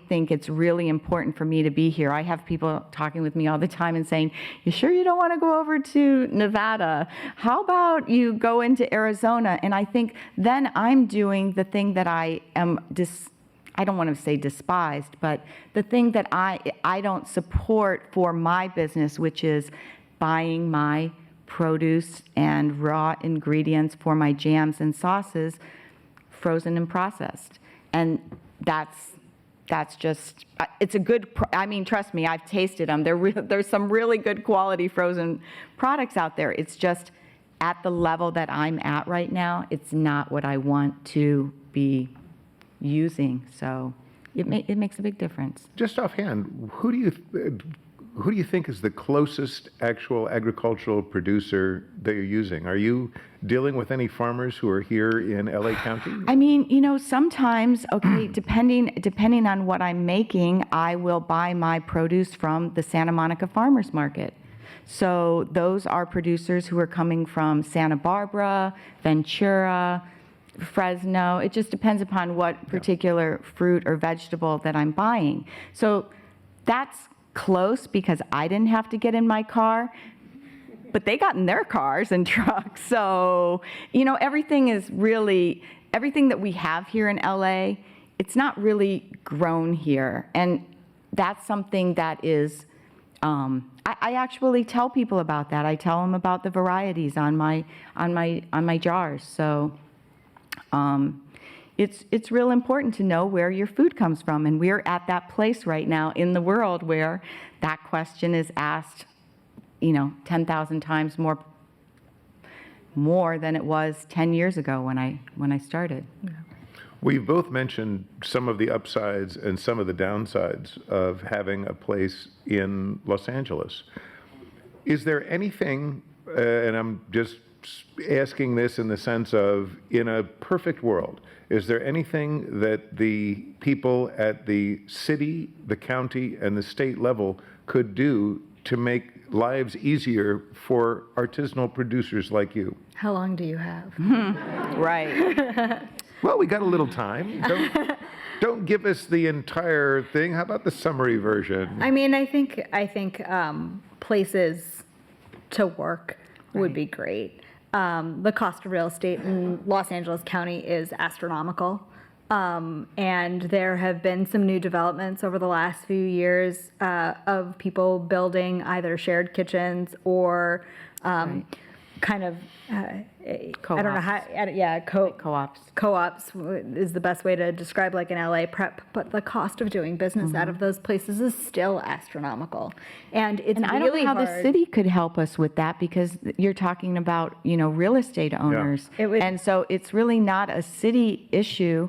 think it's really important for me to be here. I have people talking with me all the time and saying, you sure you don't want to go over to Nevada? How about you go into Arizona? And I think then I'm doing the thing that I am I don't want to say despised, but the thing that I don't support for my business, which is buying my produce and raw ingredients for my jams and sauces frozen and processed. And that's just, it's a good, trust me, I've tasted them. There's some really good quality frozen products out there. It's just at the level that I'm at right now, it's not what I want to be using. So it makes a big difference. Just offhand, who do you think is the closest actual agricultural producer that you're using? Are you dealing with any farmers who are here in LA County? Sometimes, depending on what I'm making, I will buy my produce from the Santa Monica Farmers Market. So those are producers who are coming from Santa Barbara, Ventura, Fresno. It just depends upon what particular fruit or vegetable that I'm buying. So that's close because I didn't have to get in my car, but they got in their cars and trucks. So, everything that we have here in LA, it's not really grown here. And that's something that is, I actually tell people about that. I tell them about the varieties on my jars. So, it's real important to know where your food comes from, and we're at that place right now in the world where that question is asked, 10,000 times more than it was 10 years ago when I started. Yeah. We've both mentioned some of the upsides and some of the downsides of having a place in Los Angeles. Is there anything, and I'm just asking this in the sense of, in a perfect world, is there anything that the people at the city, the county, and the state level could do to make lives easier for artisanal producers like you? How long do you have? Right. Well, we got a little time. Don't give us the entire thing. How about the summary version? I think places to work would be great. the cost of real estate in Los Angeles County is astronomical. And there have been some new developments over the last few years of people building either shared kitchens or kind of, I don't know how, Co-ops. Co-ops is the best way to describe like an LA prep, but the cost of doing business out of those places is still astronomical. And it's And I really don't know how hard. the city could help us with that, because you're talking about, real estate owners. It would- And so it's really not a city issue.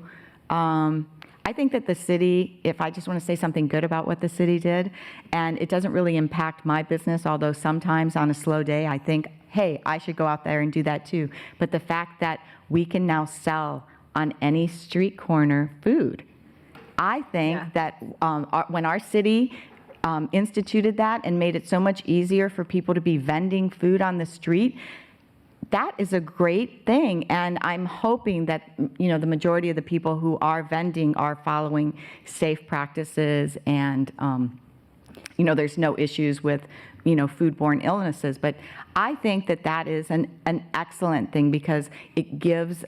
I think that the city, if I just want to say something good about what the city did, and it doesn't really impact my business, although sometimes on a slow day, I think, hey, I should go out there and do that too. But the fact that we can now sell on any street corner food, I think that when our city instituted that and made it so much easier for people to be vending food on the street, that is a great thing. And I'm hoping that, the majority of the people who are vending are following safe practices and, there's no issues with, foodborne illnesses. But I think that that is an excellent thing, because it gives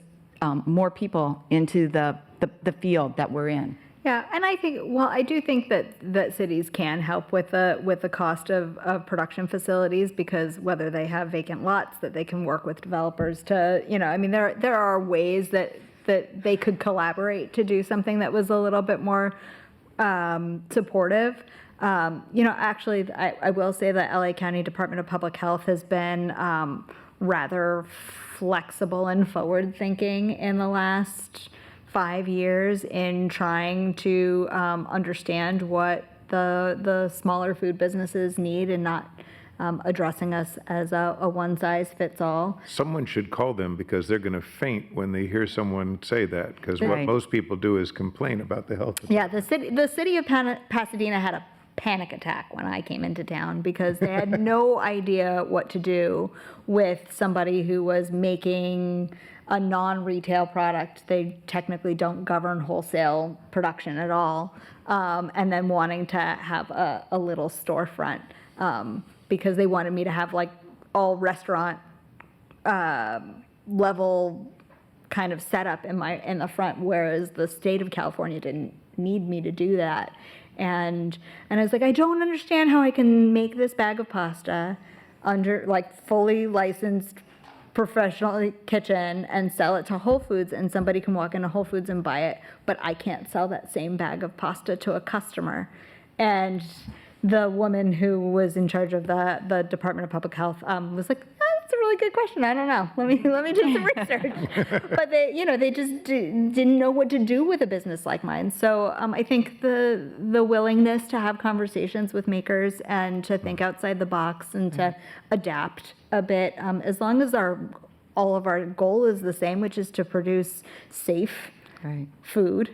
more people into the field that we're in. Yeah, and I do think that cities can help with the cost of production facilities, because whether they have vacant lots that they can work with developers to, there are ways that they could collaborate to do something that was a little bit more supportive. Actually, I will say that LA County Department of Public Health has been rather flexible and forward-thinking in the last 5 years in trying to understand what the smaller food businesses need, and not addressing us as a one-size-fits-all. Someone should call them, because they're going to faint when they hear someone say that, because what Right. most people do is complain about the health. Yeah, the city of Pasadena had a panic attack when I came into town, because they had no idea what to do with somebody who was making a non-retail product. They technically don't govern wholesale production at all, and then wanting to have a little storefront, because they wanted me to have like all restaurant level kind of setup in the front, whereas the state of California didn't need me to do that. And I was like, I don't understand how I can make this bag of pasta under like fully licensed professional kitchen and sell it to Whole Foods, and somebody can walk into Whole Foods and buy it, but I can't sell that same bag of pasta to a customer. And the woman who was in charge of the Department of Public Health was like, that's a really good question. I don't know. Let me do some research. But they just didn't know what to do with a business like mine. So I think the willingness to have conversations with makers and to think outside the box and to adapt a bit, as long as all of our goal is the same, which is to produce safe food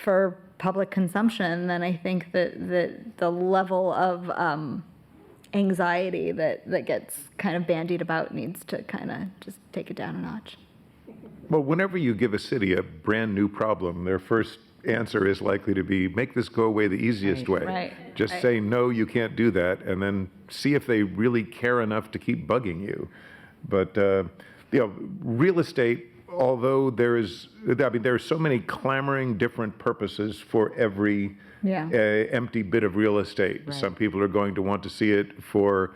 for public consumption, then I think that the level of anxiety that gets kind of bandied about needs to kind of just take it down a notch. Well, whenever you give a city a brand new problem, their first answer is likely to be, make this go away the easiest way. Right. Just Right. say, no, you can't do that, and then see if they really care enough to keep bugging you. But, real estate, although there are so many clamoring different purposes for every empty bit of real estate. Right. Some people are going to want to see it for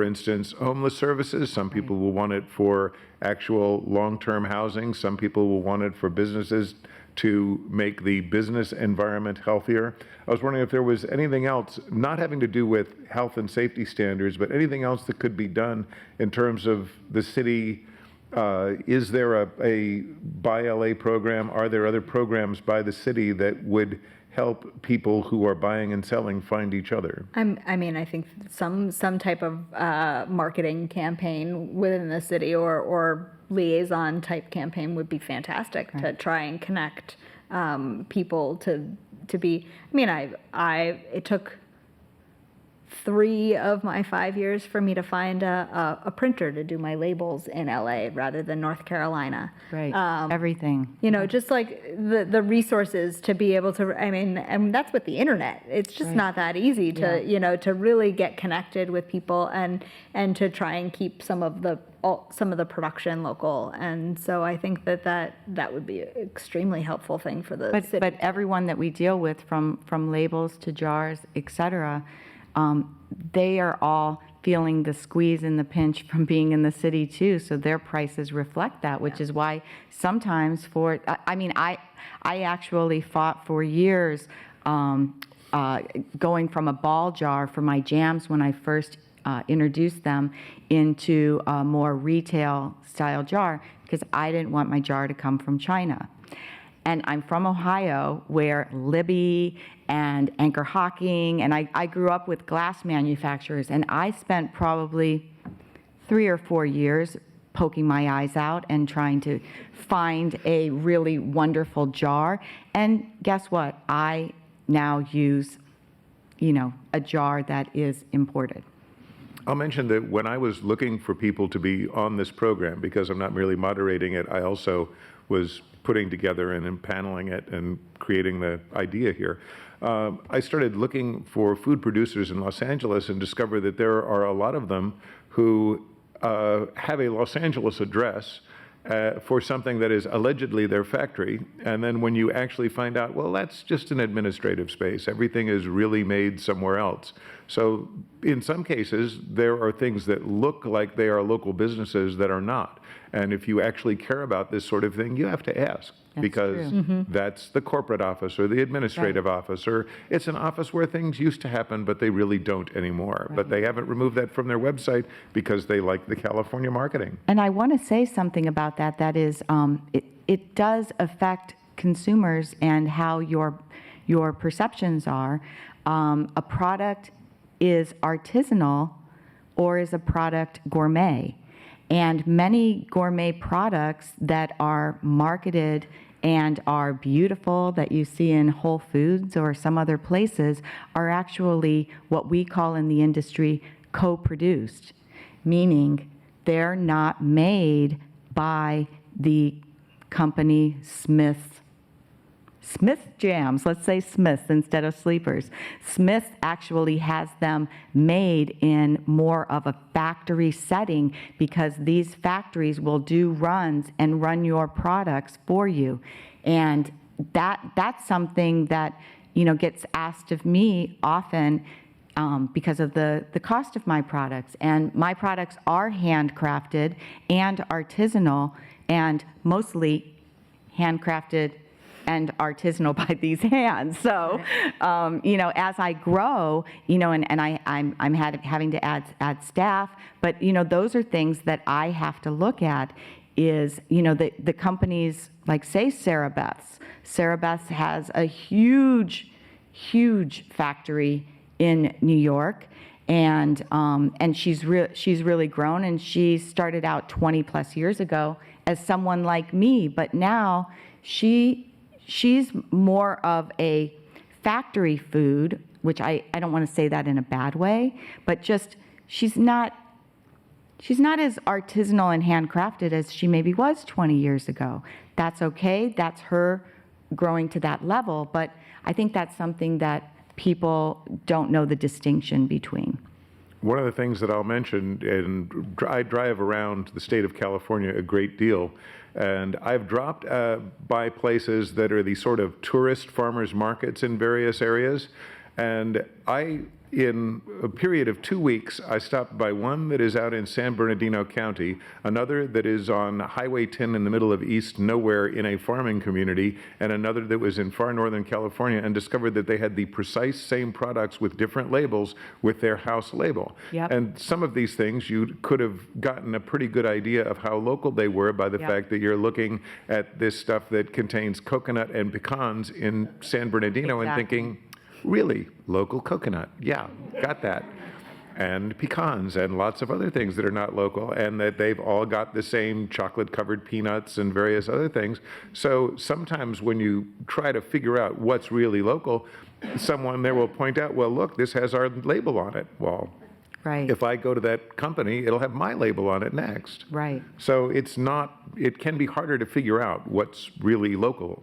instance, homeless services. Some people will want it for actual long-term housing. Some people will want it for businesses to make the business environment healthier. I was wondering if there was anything else, not having to do with health and safety standards, but anything else that could be done in terms of the city. Is there a Buy LA program? Are there other programs by the city that would help people who are buying and selling find each other? I think some type of marketing campaign within the city or liaison type campaign would be fantastic to try and connect people to be. It took 3 of my 5 years for me to find a printer to do my labels in LA rather than North Carolina. Right. Everything. You know, just like the resources to be able to, I mean, and that's with the internet. It's just Right. not that easy to, Yeah. you know, to really get connected with people and to try and keep some of the production local. And so I think that would be an extremely helpful thing for the city. But everyone that we deal with, from labels to jars, et cetera, they are all feeling the squeeze and the pinch from being in the city too. So their prices reflect that, which is why sometimes I actually fought for years going from a ball jar for my jams when I first introduced them into a more retail style jar, because I didn't want my jar to come from China. And I'm from Ohio, where Libby and Anchor Hocking, and I grew up with glass manufacturers, and I spent probably 3 or 4 years poking my eyes out and trying to find a really wonderful jar. And guess what? I now use, a jar that is imported. I'll mention that when I was looking for people to be on this program, because I'm not merely moderating it, I also was putting together and empaneling it and creating the idea here. I started looking for food producers in Los Angeles and discovered that there are a lot of them who have a Los Angeles address for something that is allegedly their factory. And then when you actually find out, well, that's just an administrative space. Everything is really made somewhere else. So in some cases, there are things that look like they are local businesses that are not. And if you actually care about this sort of thing, you have to ask. Because that's the corporate office or the administrative office, or it's an office where things used to happen, but they really don't anymore. But they haven't removed that from their website because they like the California marketing. And I want to say something about that. That is, it does affect consumers and how your perceptions are. A product is artisanal or is a product gourmet. And many gourmet products that are marketed and are beautiful that you see in Whole Foods or some other places are actually what we call in the industry co-produced, meaning they're not made by the company Smith Jams, let's say Smith instead of Sleepers. Smith actually has them made in more of a factory setting, because these factories will do runs and run your products for you. And that's something that, gets asked of me often because of the cost of my products. And my products are handcrafted and artisanal, and mostly handcrafted and artisanal by these hands. So, as I grow, and I'm having to add staff, but those are things that I have to look at. Is the companies like, say, Sarah Beth's. Sarah Beth's has a huge factory in New York, and she's really grown, and she started out 20 plus years ago as someone like me, but now she's more of a factory food, which I don't want to say that in a bad way, but just she's not as artisanal and handcrafted as she maybe was 20 years ago. That's okay. That's her growing to that level. But I think that's something that people don't know the distinction between. One of the things that I'll mention, and I drive around the state of California a great deal, and I've dropped by places that are these sort of tourist farmers markets in various areas, and in a period of 2 weeks, I stopped by one that is out in San Bernardino County, another that is on Highway 10 in the middle of East Nowhere in a farming community, and another that was in far northern California, and discovered that they had the precise same products with different labels with their house label. Yep. And some of these things you could have gotten a pretty good idea of how local they were by the fact that you're looking at this stuff that contains coconut and pecans in San Bernardino and thinking, really, local coconut. Yeah, got that. and pecans and lots of other things that are not local, and that they've all got the same chocolate-covered peanuts and various other things. So sometimes when you try to figure out what's really local, someone there will point out, well, look, this has our label on it. Well, Right. if I go to that company, it'll have my label on it next. Right. So it can be harder to figure out what's really local.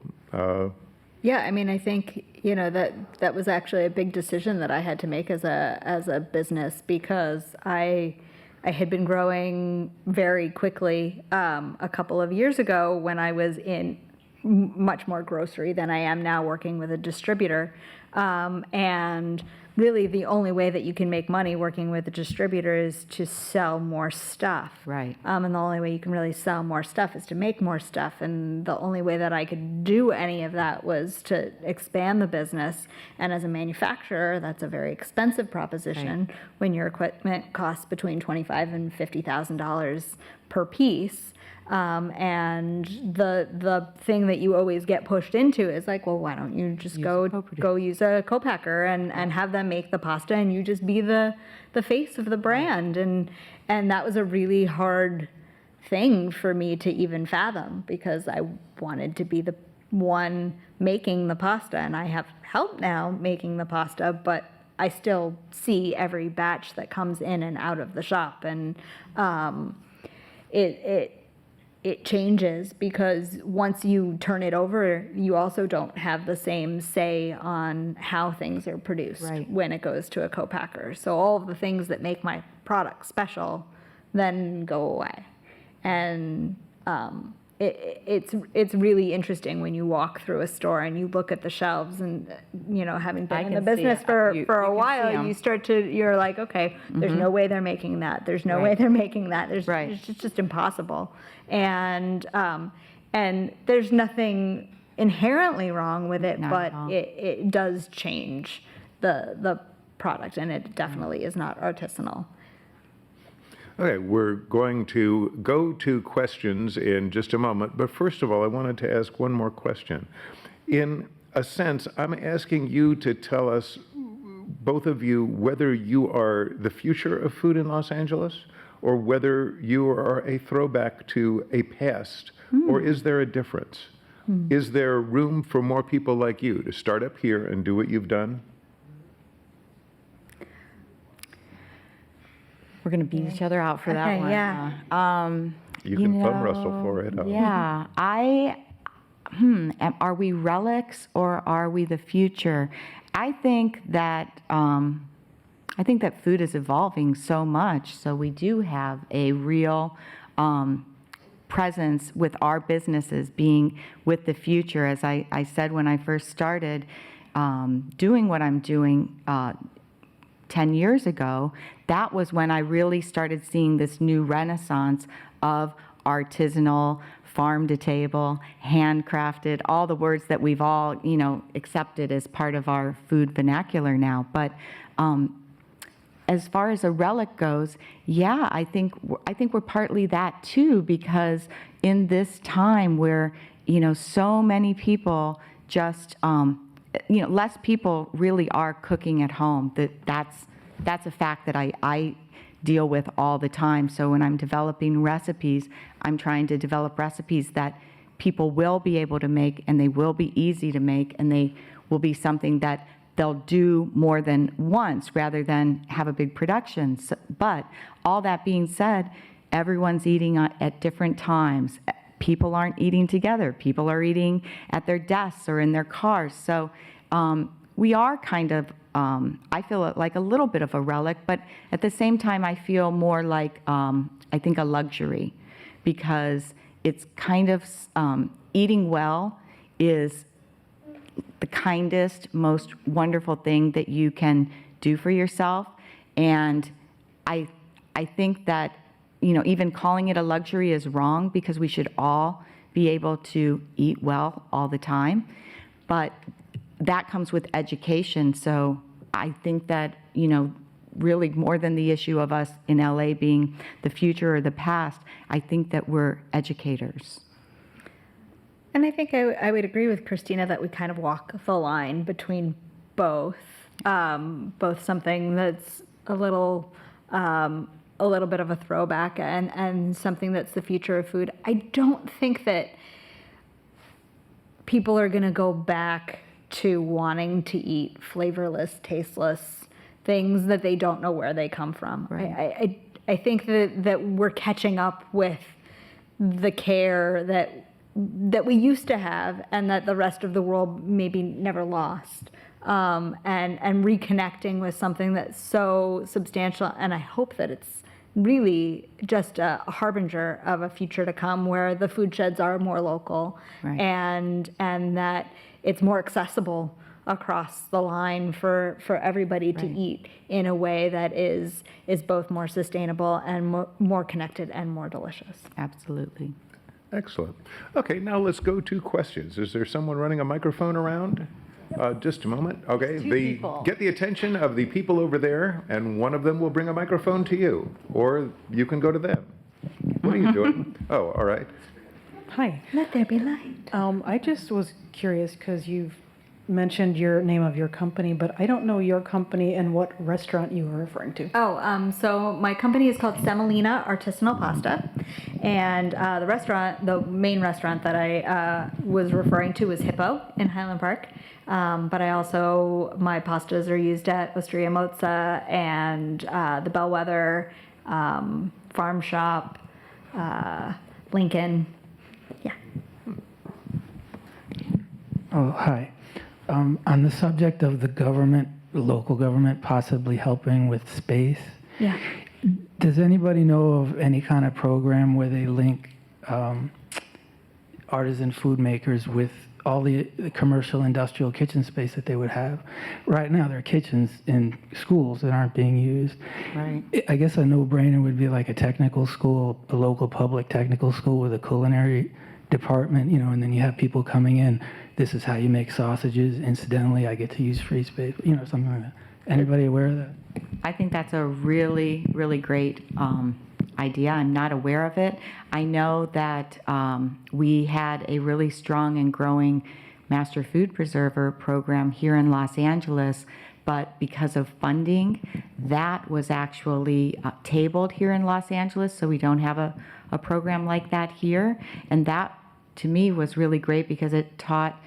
Yeah, I mean, I think, that was actually a big decision that I had to make as a business, because I had been growing very quickly a couple of years ago when I was in much more grocery than I am now, working with a distributor. And really the only way that you can make money working with a distributor is to sell more stuff. Right. And the only way you can really sell more stuff is to make more stuff. And the only way that I could do any of that was to expand the business. And as a manufacturer, that's a very expensive proposition when your equipment costs between $25,000 and $50,000 per piece. And the thing that you always get pushed into is like, well, why don't you just go use a co-packer and have them make the pasta, and you just be the face of the brand. And that was a really hard thing for me to even fathom, because I wanted to be the one making the pasta, and I have help now making the pasta, but I still see every batch that comes in and out of the shop. And it changes, because once you turn it over, you also don't have the same say on how things are produced when it goes to a co-packer. So all of the things that make my product special then go away. And it's really interesting when you walk through a store and you look at the shelves, and having been in the business for a while, you're like, okay, there's no way they're making that. There's no way they're making that. It's just impossible. And there's nothing inherently wrong with it, but it does change the product, and it definitely is not artisanal. Okay, we're going to go to questions in just a moment, but first of all, I wanted to ask one more question. In a sense, I'm asking you to tell us, both of you, whether you are the future of food in Los Angeles, or whether you are a throwback to a past, or is there a difference? Is there room for more people like you to start up here and do what you've done? We're going to beat each other out for that one. Yeah. You can thumb wrestle for it. Yeah. Are we relics or are we the future? I think that food is evolving so much, so we do have a real presence with our businesses being with the future. As I said when I first started doing what I'm doing 10 years ago, that was when I really started seeing this new renaissance of artisanal, farm to table, handcrafted, all the words that we've all, accepted as part of our food vernacular now. But as far as a relic goes, yeah, I think we're partly that too, because in this time where, so many people just, less people really are cooking at home. That's a fact that I deal with all the time. So when I'm developing recipes, I'm trying to develop recipes that people will be able to make, and they will be easy to make, and they will be something that they'll do more than once rather than have a big production. So, but all that being said, everyone's eating at different times. People aren't eating together. People are eating at their desks or in their cars. So we are kind of, I feel like a little bit of a relic, but at the same time, I feel more like, I think, a luxury, because it's kind of, eating well is the kindest, most wonderful thing that you can do for yourself. And I think that, even calling it a luxury is wrong, because we should all be able to eat well all the time. But that comes with education. So I think that, really more than the issue of us in LA being the future or the past, I think that we're educators. And I think I would agree with Christina that we kind of walk the line between both something that's a little bit of a throwback and something that's the future of food. I don't think that people are going to go back to wanting to eat flavorless, tasteless things that they don't know where they come from. Right. I think that we're catching up with the care that we used to have and that the rest of the world maybe never lost. And reconnecting with something that's so substantial. And I hope that it's really just a harbinger of a future to come where the food sheds are more local, Right. and that it's more accessible across the line for everybody to eat in a way that is both more sustainable and more connected and more delicious. Absolutely. Excellent. Okay, now let's go to questions. Is there someone running a microphone around? Just a moment. Okay, get the attention of the people over there, and one of them will bring a microphone to you, or you can go to them. What are you doing? Oh, all right. Hi. Let there be light. I just was curious because you've mentioned your name of your company, but I don't know your company and what restaurant you were referring to. So my company is called Semolina Artisanal Pasta, and the main restaurant that I was referring to was Hippo in Highland Park. But my pastas are used at Osteria Mozza and the Bellwether, Farm Shop, Lincoln. Yeah. Oh, hi. On the subject of the local government possibly helping with space, Yeah. does anybody know of any kind of program where they link artisan food makers with all the commercial industrial kitchen space that they would have? Right now, there are kitchens in schools that aren't being used. Right. I guess a no-brainer would be like a technical school, a local public technical school with a culinary department, and then you have people coming in. This is how you make sausages. Incidentally, I get to use free space, something like that. Anybody aware of that? I think that's a really, really great idea. I'm not aware of it. I know that we had a really strong and growing master food preserver program here in Los Angeles, but because of funding, that was actually tabled here in Los Angeles, so we don't have a program like that here. And that, to me, was really great because it taught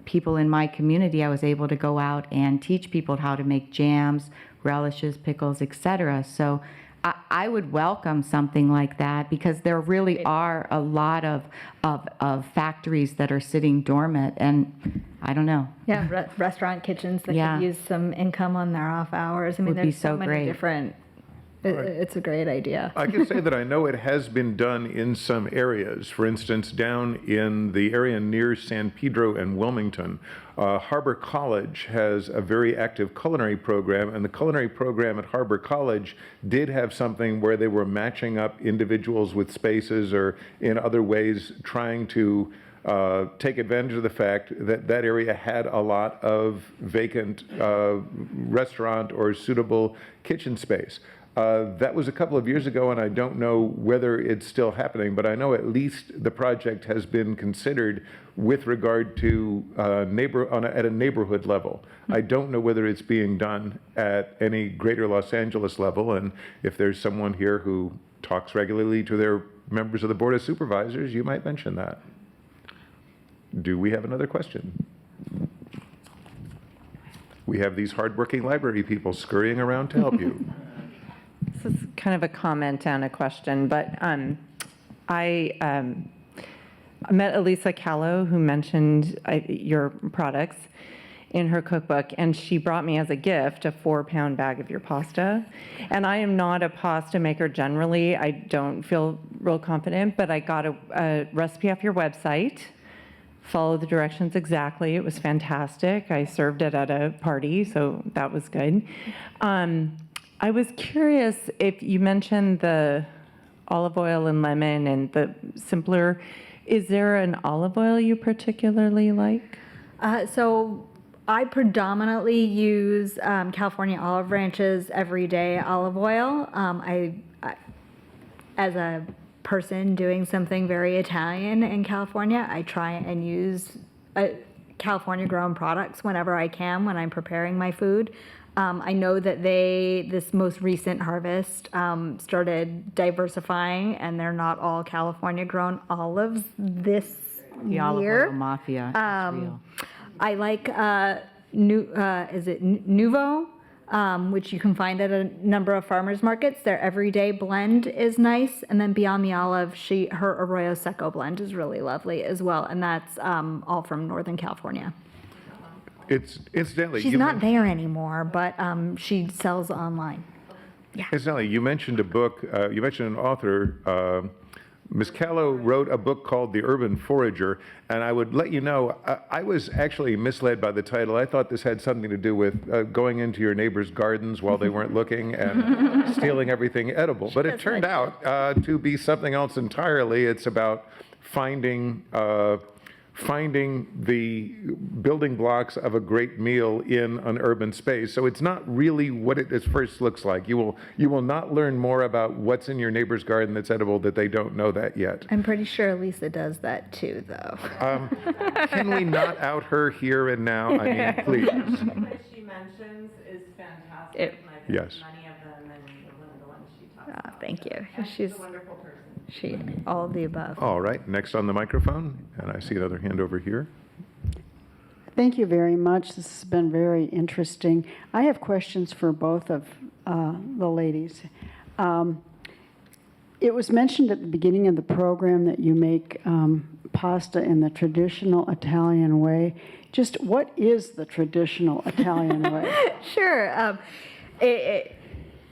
people in my community. I was able to go out and teach people how to make jams, relishes, pickles, etc. So I would welcome something like that because there really are a lot of factories that are sitting dormant, and I don't know. Yeah, restaurant kitchens that Yeah. could use some income on their off hours. I mean, Would be there's so so many great. different. It's a great idea. I can say that I know it has been done in some areas. For instance, down in the area near San Pedro and Wilmington, Harbor College has a very active culinary program, and the culinary program at Harbor College did have something where they were matching up individuals with spaces or in other ways trying to take advantage of the fact that that area had a lot of vacant restaurant or suitable kitchen space. That was a couple of years ago, and I don't know whether it's still happening, but I know at least the project has been considered with regard to at a neighborhood level. I don't know whether it's being done at any greater Los Angeles level, and if there's someone here who talks regularly to their members of the Board of Supervisors, you might mention that. Do we have another question? We have these hardworking library people scurrying around to help you. This is kind of a comment and a question, but I met Elisa Callow, who mentioned your products in her cookbook, and she brought me as a gift a 4-pound bag of your pasta. And I am not a pasta maker generally. I don't feel real confident, but I got a recipe off your website, followed the directions exactly. It was fantastic. I served it at a party, so that was good. I was curious if you mentioned the olive oil and lemon and the simpler. Is there an olive oil you particularly like? So I predominantly use California Olive Ranch's everyday olive oil. I as a person doing something very Italian in California, I try and use California grown products whenever I can when I'm preparing my food. I know that this most recent harvest, started diversifying, and they're not all California grown olives this The olive year. oil mafia. It's real. I like Nuvo, which you can find at a number of farmers markets. Their everyday blend is nice, and then Beyond the Olive, her Arroyo Seco blend is really lovely as well, and that's all from Northern California. It's incidentally. She's you not mentioned- there anymore, but she sells online. Incidentally, you mentioned a book. You mentioned an author. Ms. Callow wrote a book called The Urban Forager, and I would let you know, I was actually misled by the title. I thought this had something to do with going into your neighbors' gardens while they weren't looking and stealing everything edible. But it turned out to be something else entirely. It's about finding the building blocks of a great meal in an urban space. So it's not really what it at first looks like. You will not learn more about what's in your neighbor's garden that's edible that they don't know that yet. I'm pretty sure Lisa does that too, though. Can we not out her here and now? I mean, please. That she mentions is fantastic. and I've Yes. had many of them, and one of the ones she talks about. Thank you. She's a wonderful person. All of the above. All right, next on the microphone, and I see another hand over here. Thank you very much. This has been very interesting. I have questions for both of the ladies. It was mentioned at the beginning of the program that you make pasta in the traditional Italian way. Just what is the traditional Italian way? Sure.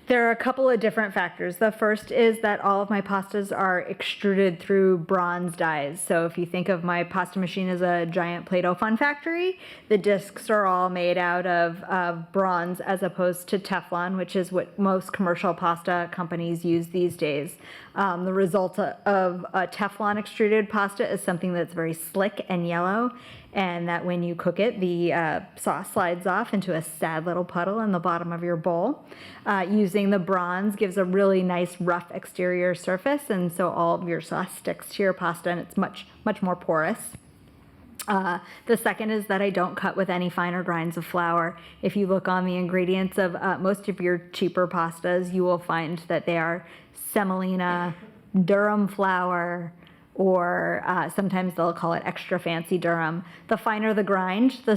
There are a couple of different factors. The first is that all of my pastas are extruded through bronze dies. So if you think of my pasta machine as a giant Play-Doh fun factory, the discs are all made out of bronze as opposed to Teflon, which is what most commercial pasta companies use these days. The result of a Teflon extruded pasta is something that's very slick and yellow, and that when you cook it, the sauce slides off into a sad little puddle in the bottom of your bowl. Using the bronze gives a really nice rough exterior surface, and so all of your sauce sticks to your pasta, and it's much more porous. The second is that I don't cut with any finer grinds of flour. If you look on the ingredients of most of your cheaper pastas, you will find that they are semolina, durum flour, or sometimes they'll call it extra fancy durum. The finer the grind, the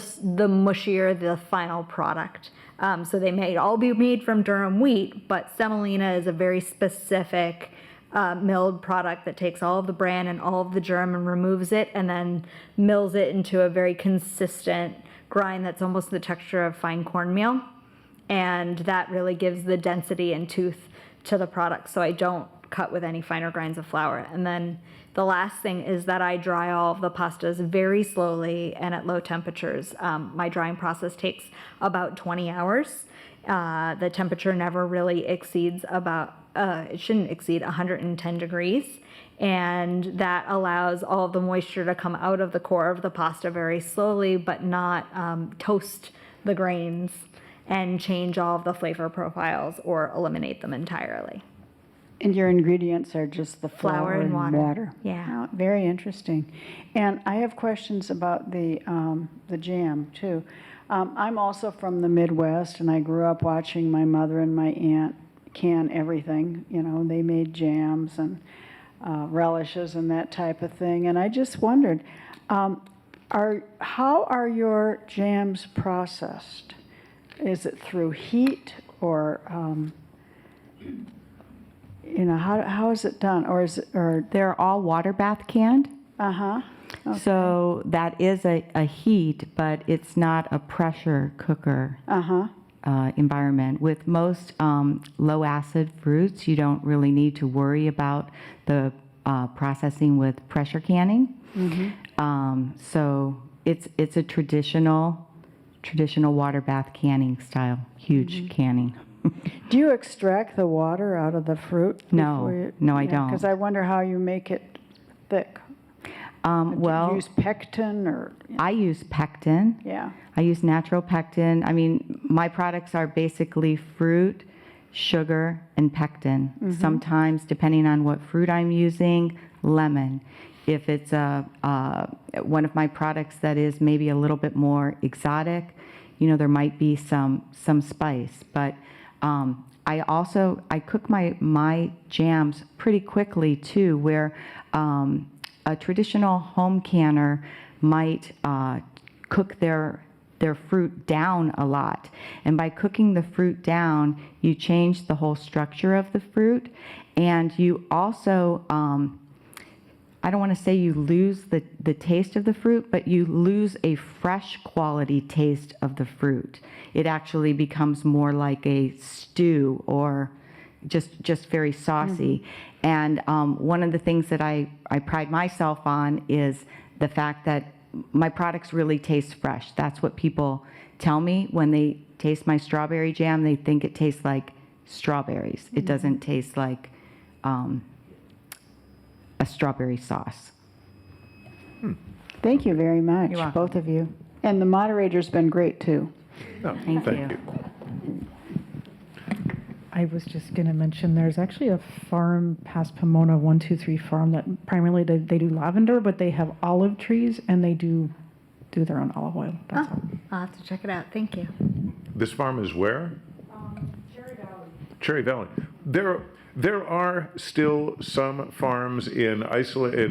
mushier the final product. So they may all be made from durum wheat, but semolina is a very specific milled product that takes all of the bran and all of the germ and removes it and then mills it into a very consistent grind that's almost the texture of fine cornmeal. And that really gives the density and tooth to the product. So I don't cut with any finer grinds of flour. And then the last thing is that I dry all of the pastas very slowly and at low temperatures. My drying process takes about 20 hours. The temperature never really exceeds it shouldn't exceed 110 degrees. And that allows all of the moisture to come out of the core of the pasta very slowly, but not toast the grains and change all of the flavor profiles or eliminate them entirely. And your ingredients are just the flour and water. Yeah. Oh, very interesting. And I have questions about the jam too. I'm also from the Midwest, and I grew up watching my mother and my aunt can everything. You know, they made jams and relishes and that type of thing. And I just wondered, how are your jams processed? Is it through heat or? You know, how is it done? Or They're all water bath canned. uh-huh. Okay. So that is a heat, but it's not a pressure cooker Uh-huh. environment. With most low acid fruits, you don't really need to worry about the processing with pressure canning. So it's a traditional water bath canning style, huge canning. Do you extract the water out of the fruit? No, no, I don't. Because I wonder how you make it thick. Do you use pectin or? I use pectin. Yeah. I use natural pectin. I mean, my products are basically fruit, sugar, and pectin. Sometimes, depending on what fruit I'm using, lemon. If it's one of my products that is maybe a little bit more exotic, there might be some spice. But I cook my jams pretty quickly too, where a traditional home canner might cook their fruit down a lot. And by cooking the fruit down, you change the whole structure of the fruit. And you also, I don't want to say you lose the taste of the fruit, but you lose a fresh quality taste of the fruit. It actually becomes more like a stew or just very saucy. And one of the things that I pride myself on is the fact that my products really taste fresh. That's what people tell me when they taste my strawberry jam. They think it tastes like strawberries. It doesn't taste like a strawberry sauce. Thank you very much, You're welcome. both of you. And the moderator's been great, too. No, Thank you. I was just going to mention there's actually a farm past Pomona, 123 farm, that primarily they do lavender, but they have olive trees and they do their own olive oil. That's all. I'll have to check it out. Thank you. This farm is where? Cherry Valley. There are still some farms in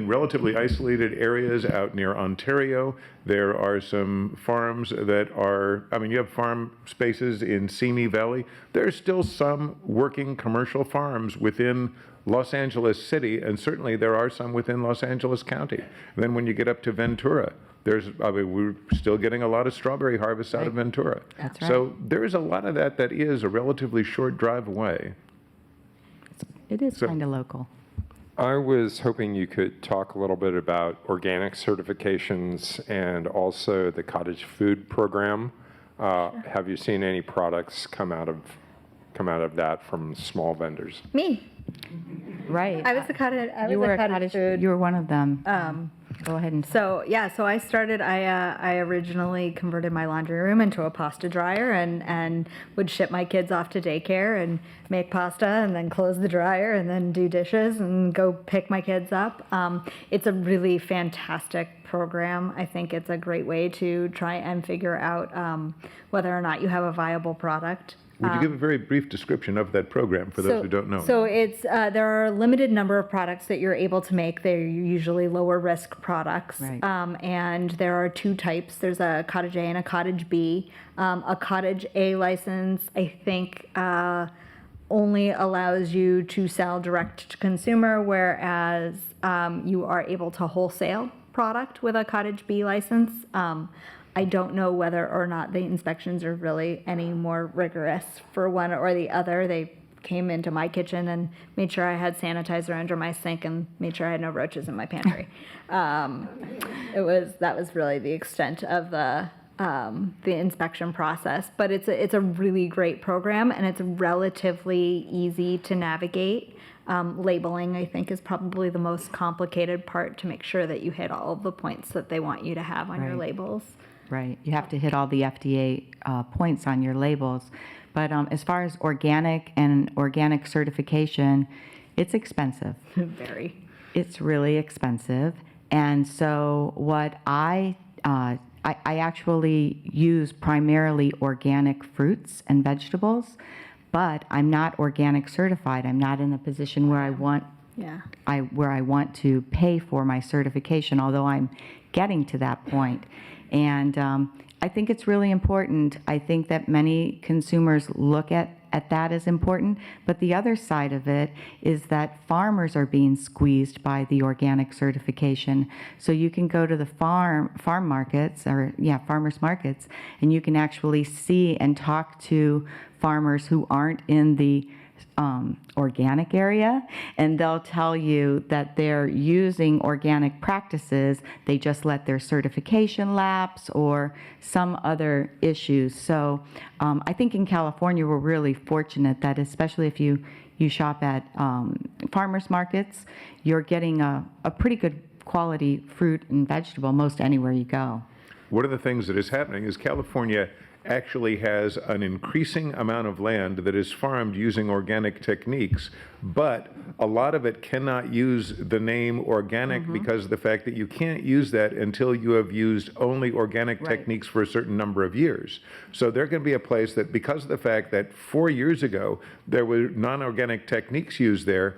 relatively isolated areas out near Ontario. There are some farms that are, you have farm spaces in Simi Valley. There's still some working commercial farms within Los Angeles City, and certainly there are some within Los Angeles County. And then when you get up to Ventura, we're still getting a lot of strawberry harvests out of Ventura. That's right. So there's a lot of that is a relatively short drive away. It is So- kind of local. I was hoping you could talk a little bit about organic certifications and also the cottage food program. Have you seen any products come out of that from small vendors? Me. Right. I was a cottage. I was You were a cottage food. You were one of them. Go ahead and. So I started. I originally converted my laundry room into a pasta dryer and would ship my kids off to daycare and make pasta and then close the dryer and then do dishes and go pick my kids up. It's a really fantastic program. I think it's a great way to try and figure out whether or not you have a viable product. Would you give a very brief description of that program for those who don't know? So it's there are a limited number of products that you're able to make. They're usually lower risk products, Right. And there are two types. There's a cottage A and a cottage B. A cottage A license, I think, only allows you to sell direct to consumer, whereas you are able to wholesale product with a cottage B license. I don't know whether or not the inspections are really any more rigorous for one or the other. They came into my kitchen and made sure I had sanitizer under my sink and made sure I had no roaches in my pantry. That was really the extent of the inspection process. But it's a really great program and it's relatively easy to navigate. Labeling, I think, is probably the most complicated part to make sure that you hit all of the points that they want you to have on your Right. labels. Right. You have to hit all the FDA points on your labels. But as far as organic and organic certification, it's expensive. Very. It's really expensive. And so what I actually use primarily organic fruits and vegetables, but I'm not organic certified. I'm not in a position where I want to pay for my certification, although I'm getting to that point. And I think it's really important. I think that many consumers look at that as important. But the other side of it is that farmers are being squeezed by the organic certification. So you can go to the farmers markets, and you can actually see and talk to farmers who aren't in the organic area, and they'll tell you that they're using organic practices. They just let their certification lapse or some other issues. So I think in California we're really fortunate that, especially if you shop at farmers markets, you're getting a pretty good quality fruit and vegetable most anywhere you go. one of the things that is happening is California actually has an increasing amount of land that is farmed using organic techniques, but a lot of it cannot use the name organic because of the fact that you can't use that until you have used only organic techniques for a certain number of years. So there can be a place that, because of the fact that 4 years ago there were non-organic techniques used there,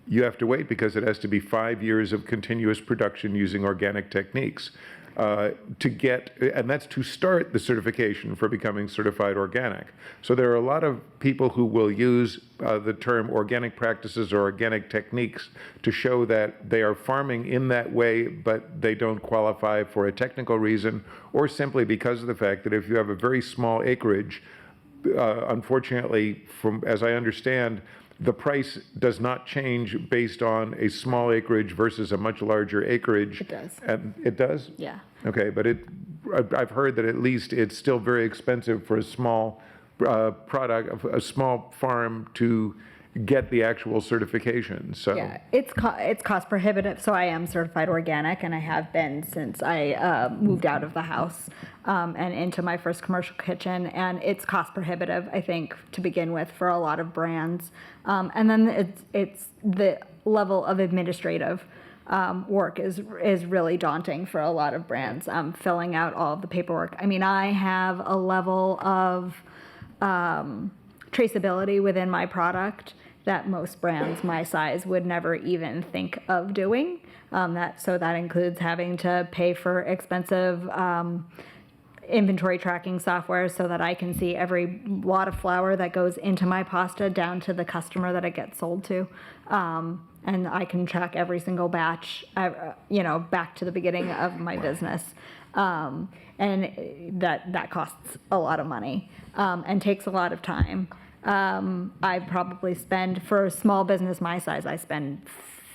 you have to wait because it has to be 5 years of continuous production using organic techniques. To get, and that's to start the certification for becoming certified organic. So there are a lot of people who will use the term organic practices or organic techniques to show that they are farming in that way, but they don't qualify for a technical reason, or simply because of the fact that if you have a very small acreage, unfortunately, from as I understand, the price does not change based on a small acreage versus a much larger acreage. It does. And it does? Yeah. Okay, but I've heard that at least it's still very expensive for a small product, a small farm to get the actual certification, so. Yeah, it's cost prohibitive, so I am certified organic, and I have been since I moved out of the house and into my first commercial kitchen, and it's cost prohibitive, I think, to begin with, for a lot of brands. And then it's the level of administrative work is really daunting for a lot of brands, filling out all of the paperwork. I mean, I have a level of traceability within my product that most brands my size would never even think of doing. That includes having to pay for expensive inventory tracking software so that I can see every lot of flour that goes into my pasta down to the customer that it gets sold to. And I can track every single batch, back to the beginning of my business. And that costs a lot of money and takes a lot of time. I probably spend, for a small business my size, I spend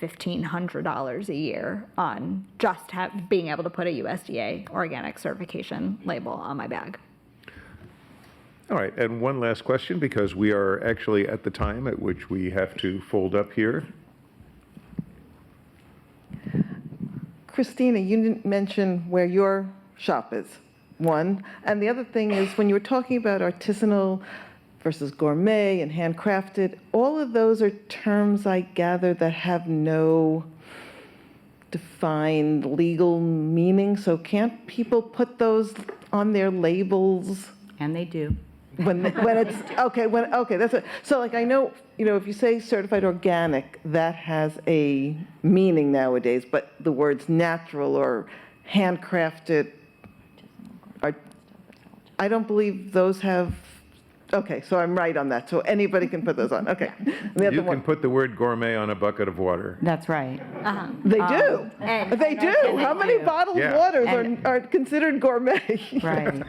$1,500 a year on just being able to put a USDA organic certification label on my bag. All right, and one last question, because we are actually at the time at which we have to fold up here. Christina, you didn't mention where your shop is, one. And the other thing is, when you were talking about artisanal versus gourmet and handcrafted, all of those are terms, I gather, that have no defined legal meaning. So can't people put those on their labels? And they do. When it's, okay, that's it. So like, I know, if you say certified organic, that has a meaning nowadays, but the words natural or handcrafted I don't believe those have, okay, so I'm right on that. So anybody can put those on, okay. You can put the word gourmet on a bucket of water. That's right. They do. They do. How many bottled waters are considered gourmet? Right.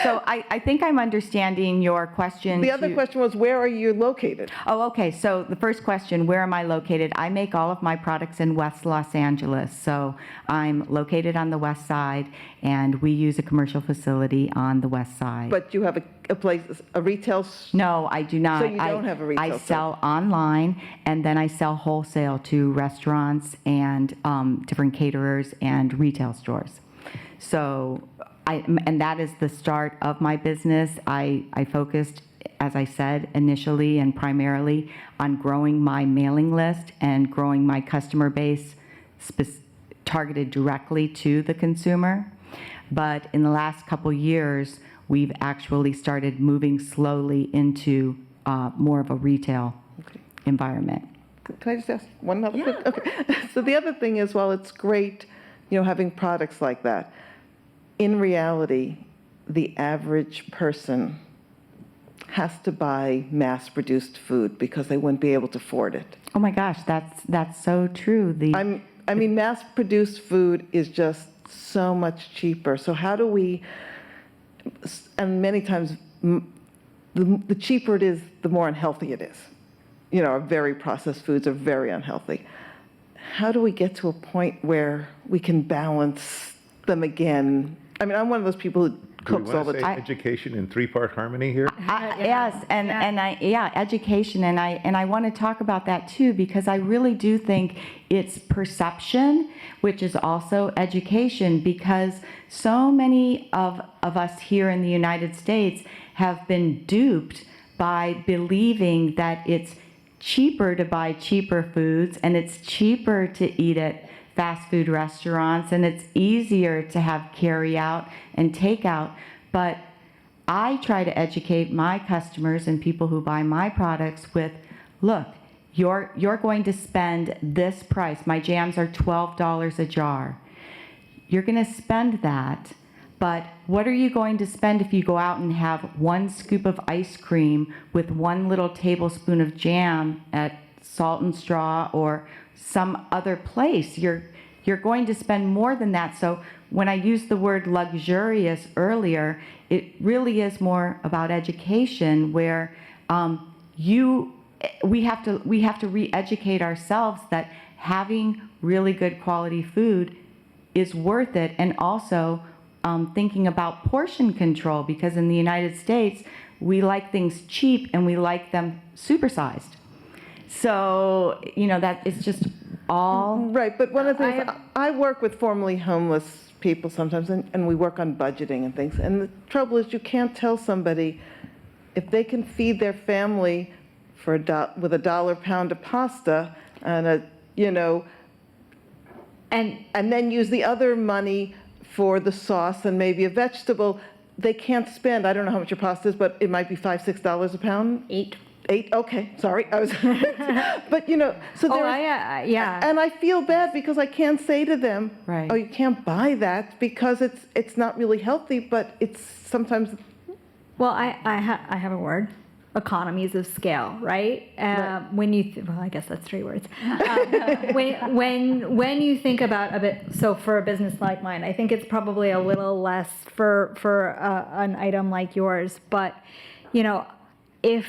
So I think I'm understanding your question. The other question was, where are you located? Oh, okay. So the first question, where am I located? I make all of my products in West Los Angeles. So I'm located on the west side, and we use a commercial facility on the west side. But you have a place, a retail? No, I do not. So you don't have a retail I sell online, and then I sell wholesale to restaurants and different caterers and retail stores. So, and that is the start of my business. I focused, as I said, initially and primarily on growing my mailing list and growing my customer base targeted directly to the consumer. But in the last couple years, we've actually started moving slowly into more of a retail environment. Can I just ask one other quick? Okay. So the other thing is, while it's great, having products like that, in reality, the average person has to buy mass-produced food because they wouldn't be able to afford it. Oh my gosh, that's so true. I mean, mass-produced food is just so much cheaper. So how do we, and many times, the cheaper it is, the more unhealthy it is. Our very processed foods are very unhealthy. How do we get to a point where we can balance them again I mean, I'm one of those people who Do we cooks all want the to say time. education in three-part harmony here? Yes, education, and I want to talk about that too, because I really do think it's perception, which is also education, because so many of us here in the United States have been duped by believing that it's cheaper to buy cheaper foods, and it's cheaper to eat at fast food restaurants, and it's easier to have carry out and takeout. But I try to educate my customers and people who buy my products with, look, you're going to spend this price. My jams are $12 a jar. You're going to spend that, but what are you going to spend if you go out and have one scoop of ice cream with one little tablespoon of jam at Salt and Straw or some other place? You're going to spend more than that. So when I used the word luxurious earlier, it really is more about education, where we have to re-educate ourselves that having really good quality food is worth it, and also thinking about portion control, because in the United States we like things cheap and we like them supersized. So that it's just all Right, but one of the things, I work with formerly homeless people sometimes, and we work on budgeting and things. And the trouble is, you can't tell somebody if they can feed their family for with $1 pound of pasta and and then use the other money for the sauce and maybe a vegetable. They can't spend, I don't know how much your pasta is, but it might be $5, $6 a pound. $8, okay, sorry. I was, but so there. Yeah. And I feel bad because I can't say to them, Right. oh, you can't buy that because it's not really healthy, but it's sometimes. Well, I have a word. Economies of scale, right? Right. When you, well, I guess that's 3 words. When you think about a bit, so for a business like mine, I think it's probably a little less for an item like yours. But if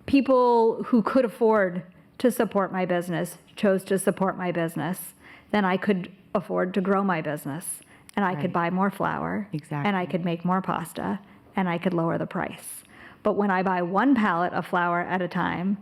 people who could afford to support my business chose to support my business, then I could afford to grow my business, and I could buy more flour, Exactly. and I could make more pasta, and I could lower the price. But when I buy one pallet of flour at a time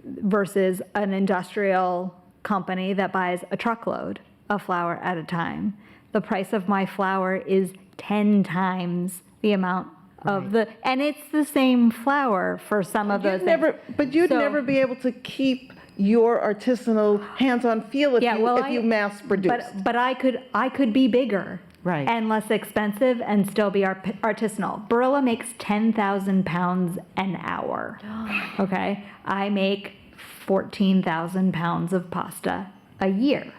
versus an industrial company that buys a truckload of flour at a time, the price of my flour is 10 times the amount of and it's the same flour for some of those things. But you'd So- never be able to keep your artisanal hands-on feel if you mass produce. But I could be bigger. Right. And less expensive and still be artisanal. Barilla makes 10,000 pounds an hour. Okay? I make 14,000 pounds of pasta a year.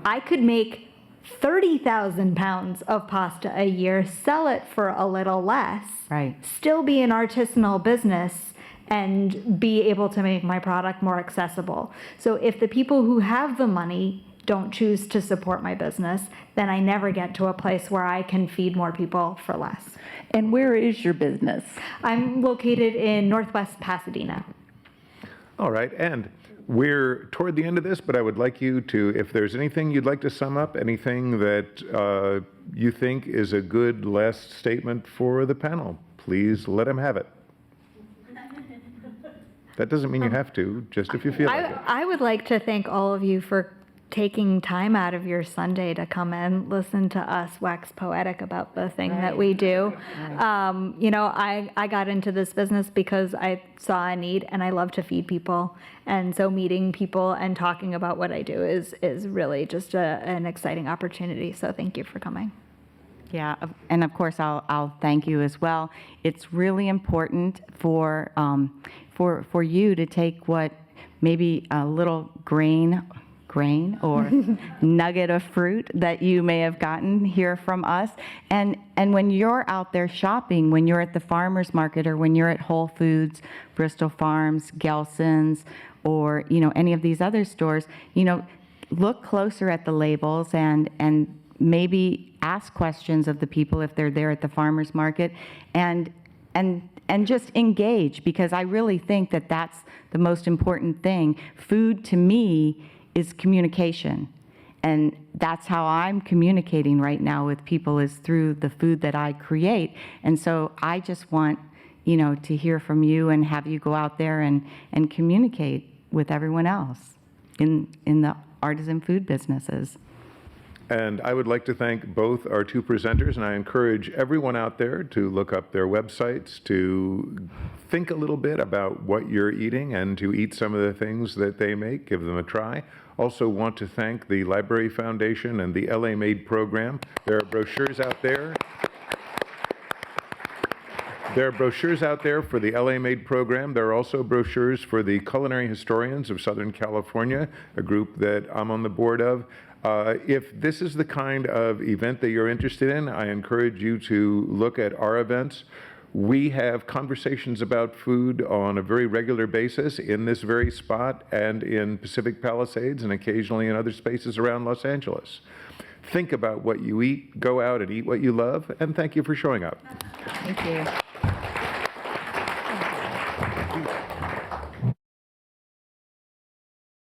I could make 30,000 pounds of pasta a year, sell it for a little less, Right. still be an artisanal business, and be able to make my product more accessible. So if the people who have the money don't choose to support my business, then I never get to a place where I can feed more people for less. And where is your business? I'm located in Northwest Pasadena. All right, and we're toward the end of this, but I would like you to, if there's anything you'd like to sum up, anything that you think is a good last statement for the panel, please let them have it. That doesn't mean you have to, just if you feel like it. I would like to thank all of you for taking time out of your Sunday to come and listen to us wax poetic about the thing that we do. I got into this business because I saw a need and I love to feed people. And so meeting people and talking about what I do is really just an exciting opportunity. So thank you for coming. Yeah, and of course I'll thank you as well. It's really important for you to take what maybe a little grain or nugget of fruit that you may have gotten here from us, and when you're out there shopping, when you're at the farmers market or when you're at Whole Foods, Bristol Farms, Gelson's, or any of these other stores, look closer at the labels and maybe ask questions of the people if they're there at the farmers market, and just engage, because I really think that that's the most important thing. Food to me is communication, And that's how I'm communicating right now with people, is through the food that I create. And so I just want, to hear from you and have you go out there and communicate with everyone else in the artisan food businesses. And I would like to thank both our two presenters, and I encourage everyone out there to look up their websites, to think a little bit about what you're eating and to eat some of the things that they make, give them a try. Also want to thank the Library Foundation and the LA Made program. There are brochures out there. There are brochures out there for the LA Made program. There are also brochures for the Culinary Historians of Southern California, a group that I'm on the board of. If this is the kind of event that you're interested in, I encourage you to look at our events. We have conversations about food on a very regular basis in this very spot and in Pacific Palisades and occasionally in other spaces around Los Angeles. Think about what you eat, go out and eat what you love, and thank you for showing up. Thank you.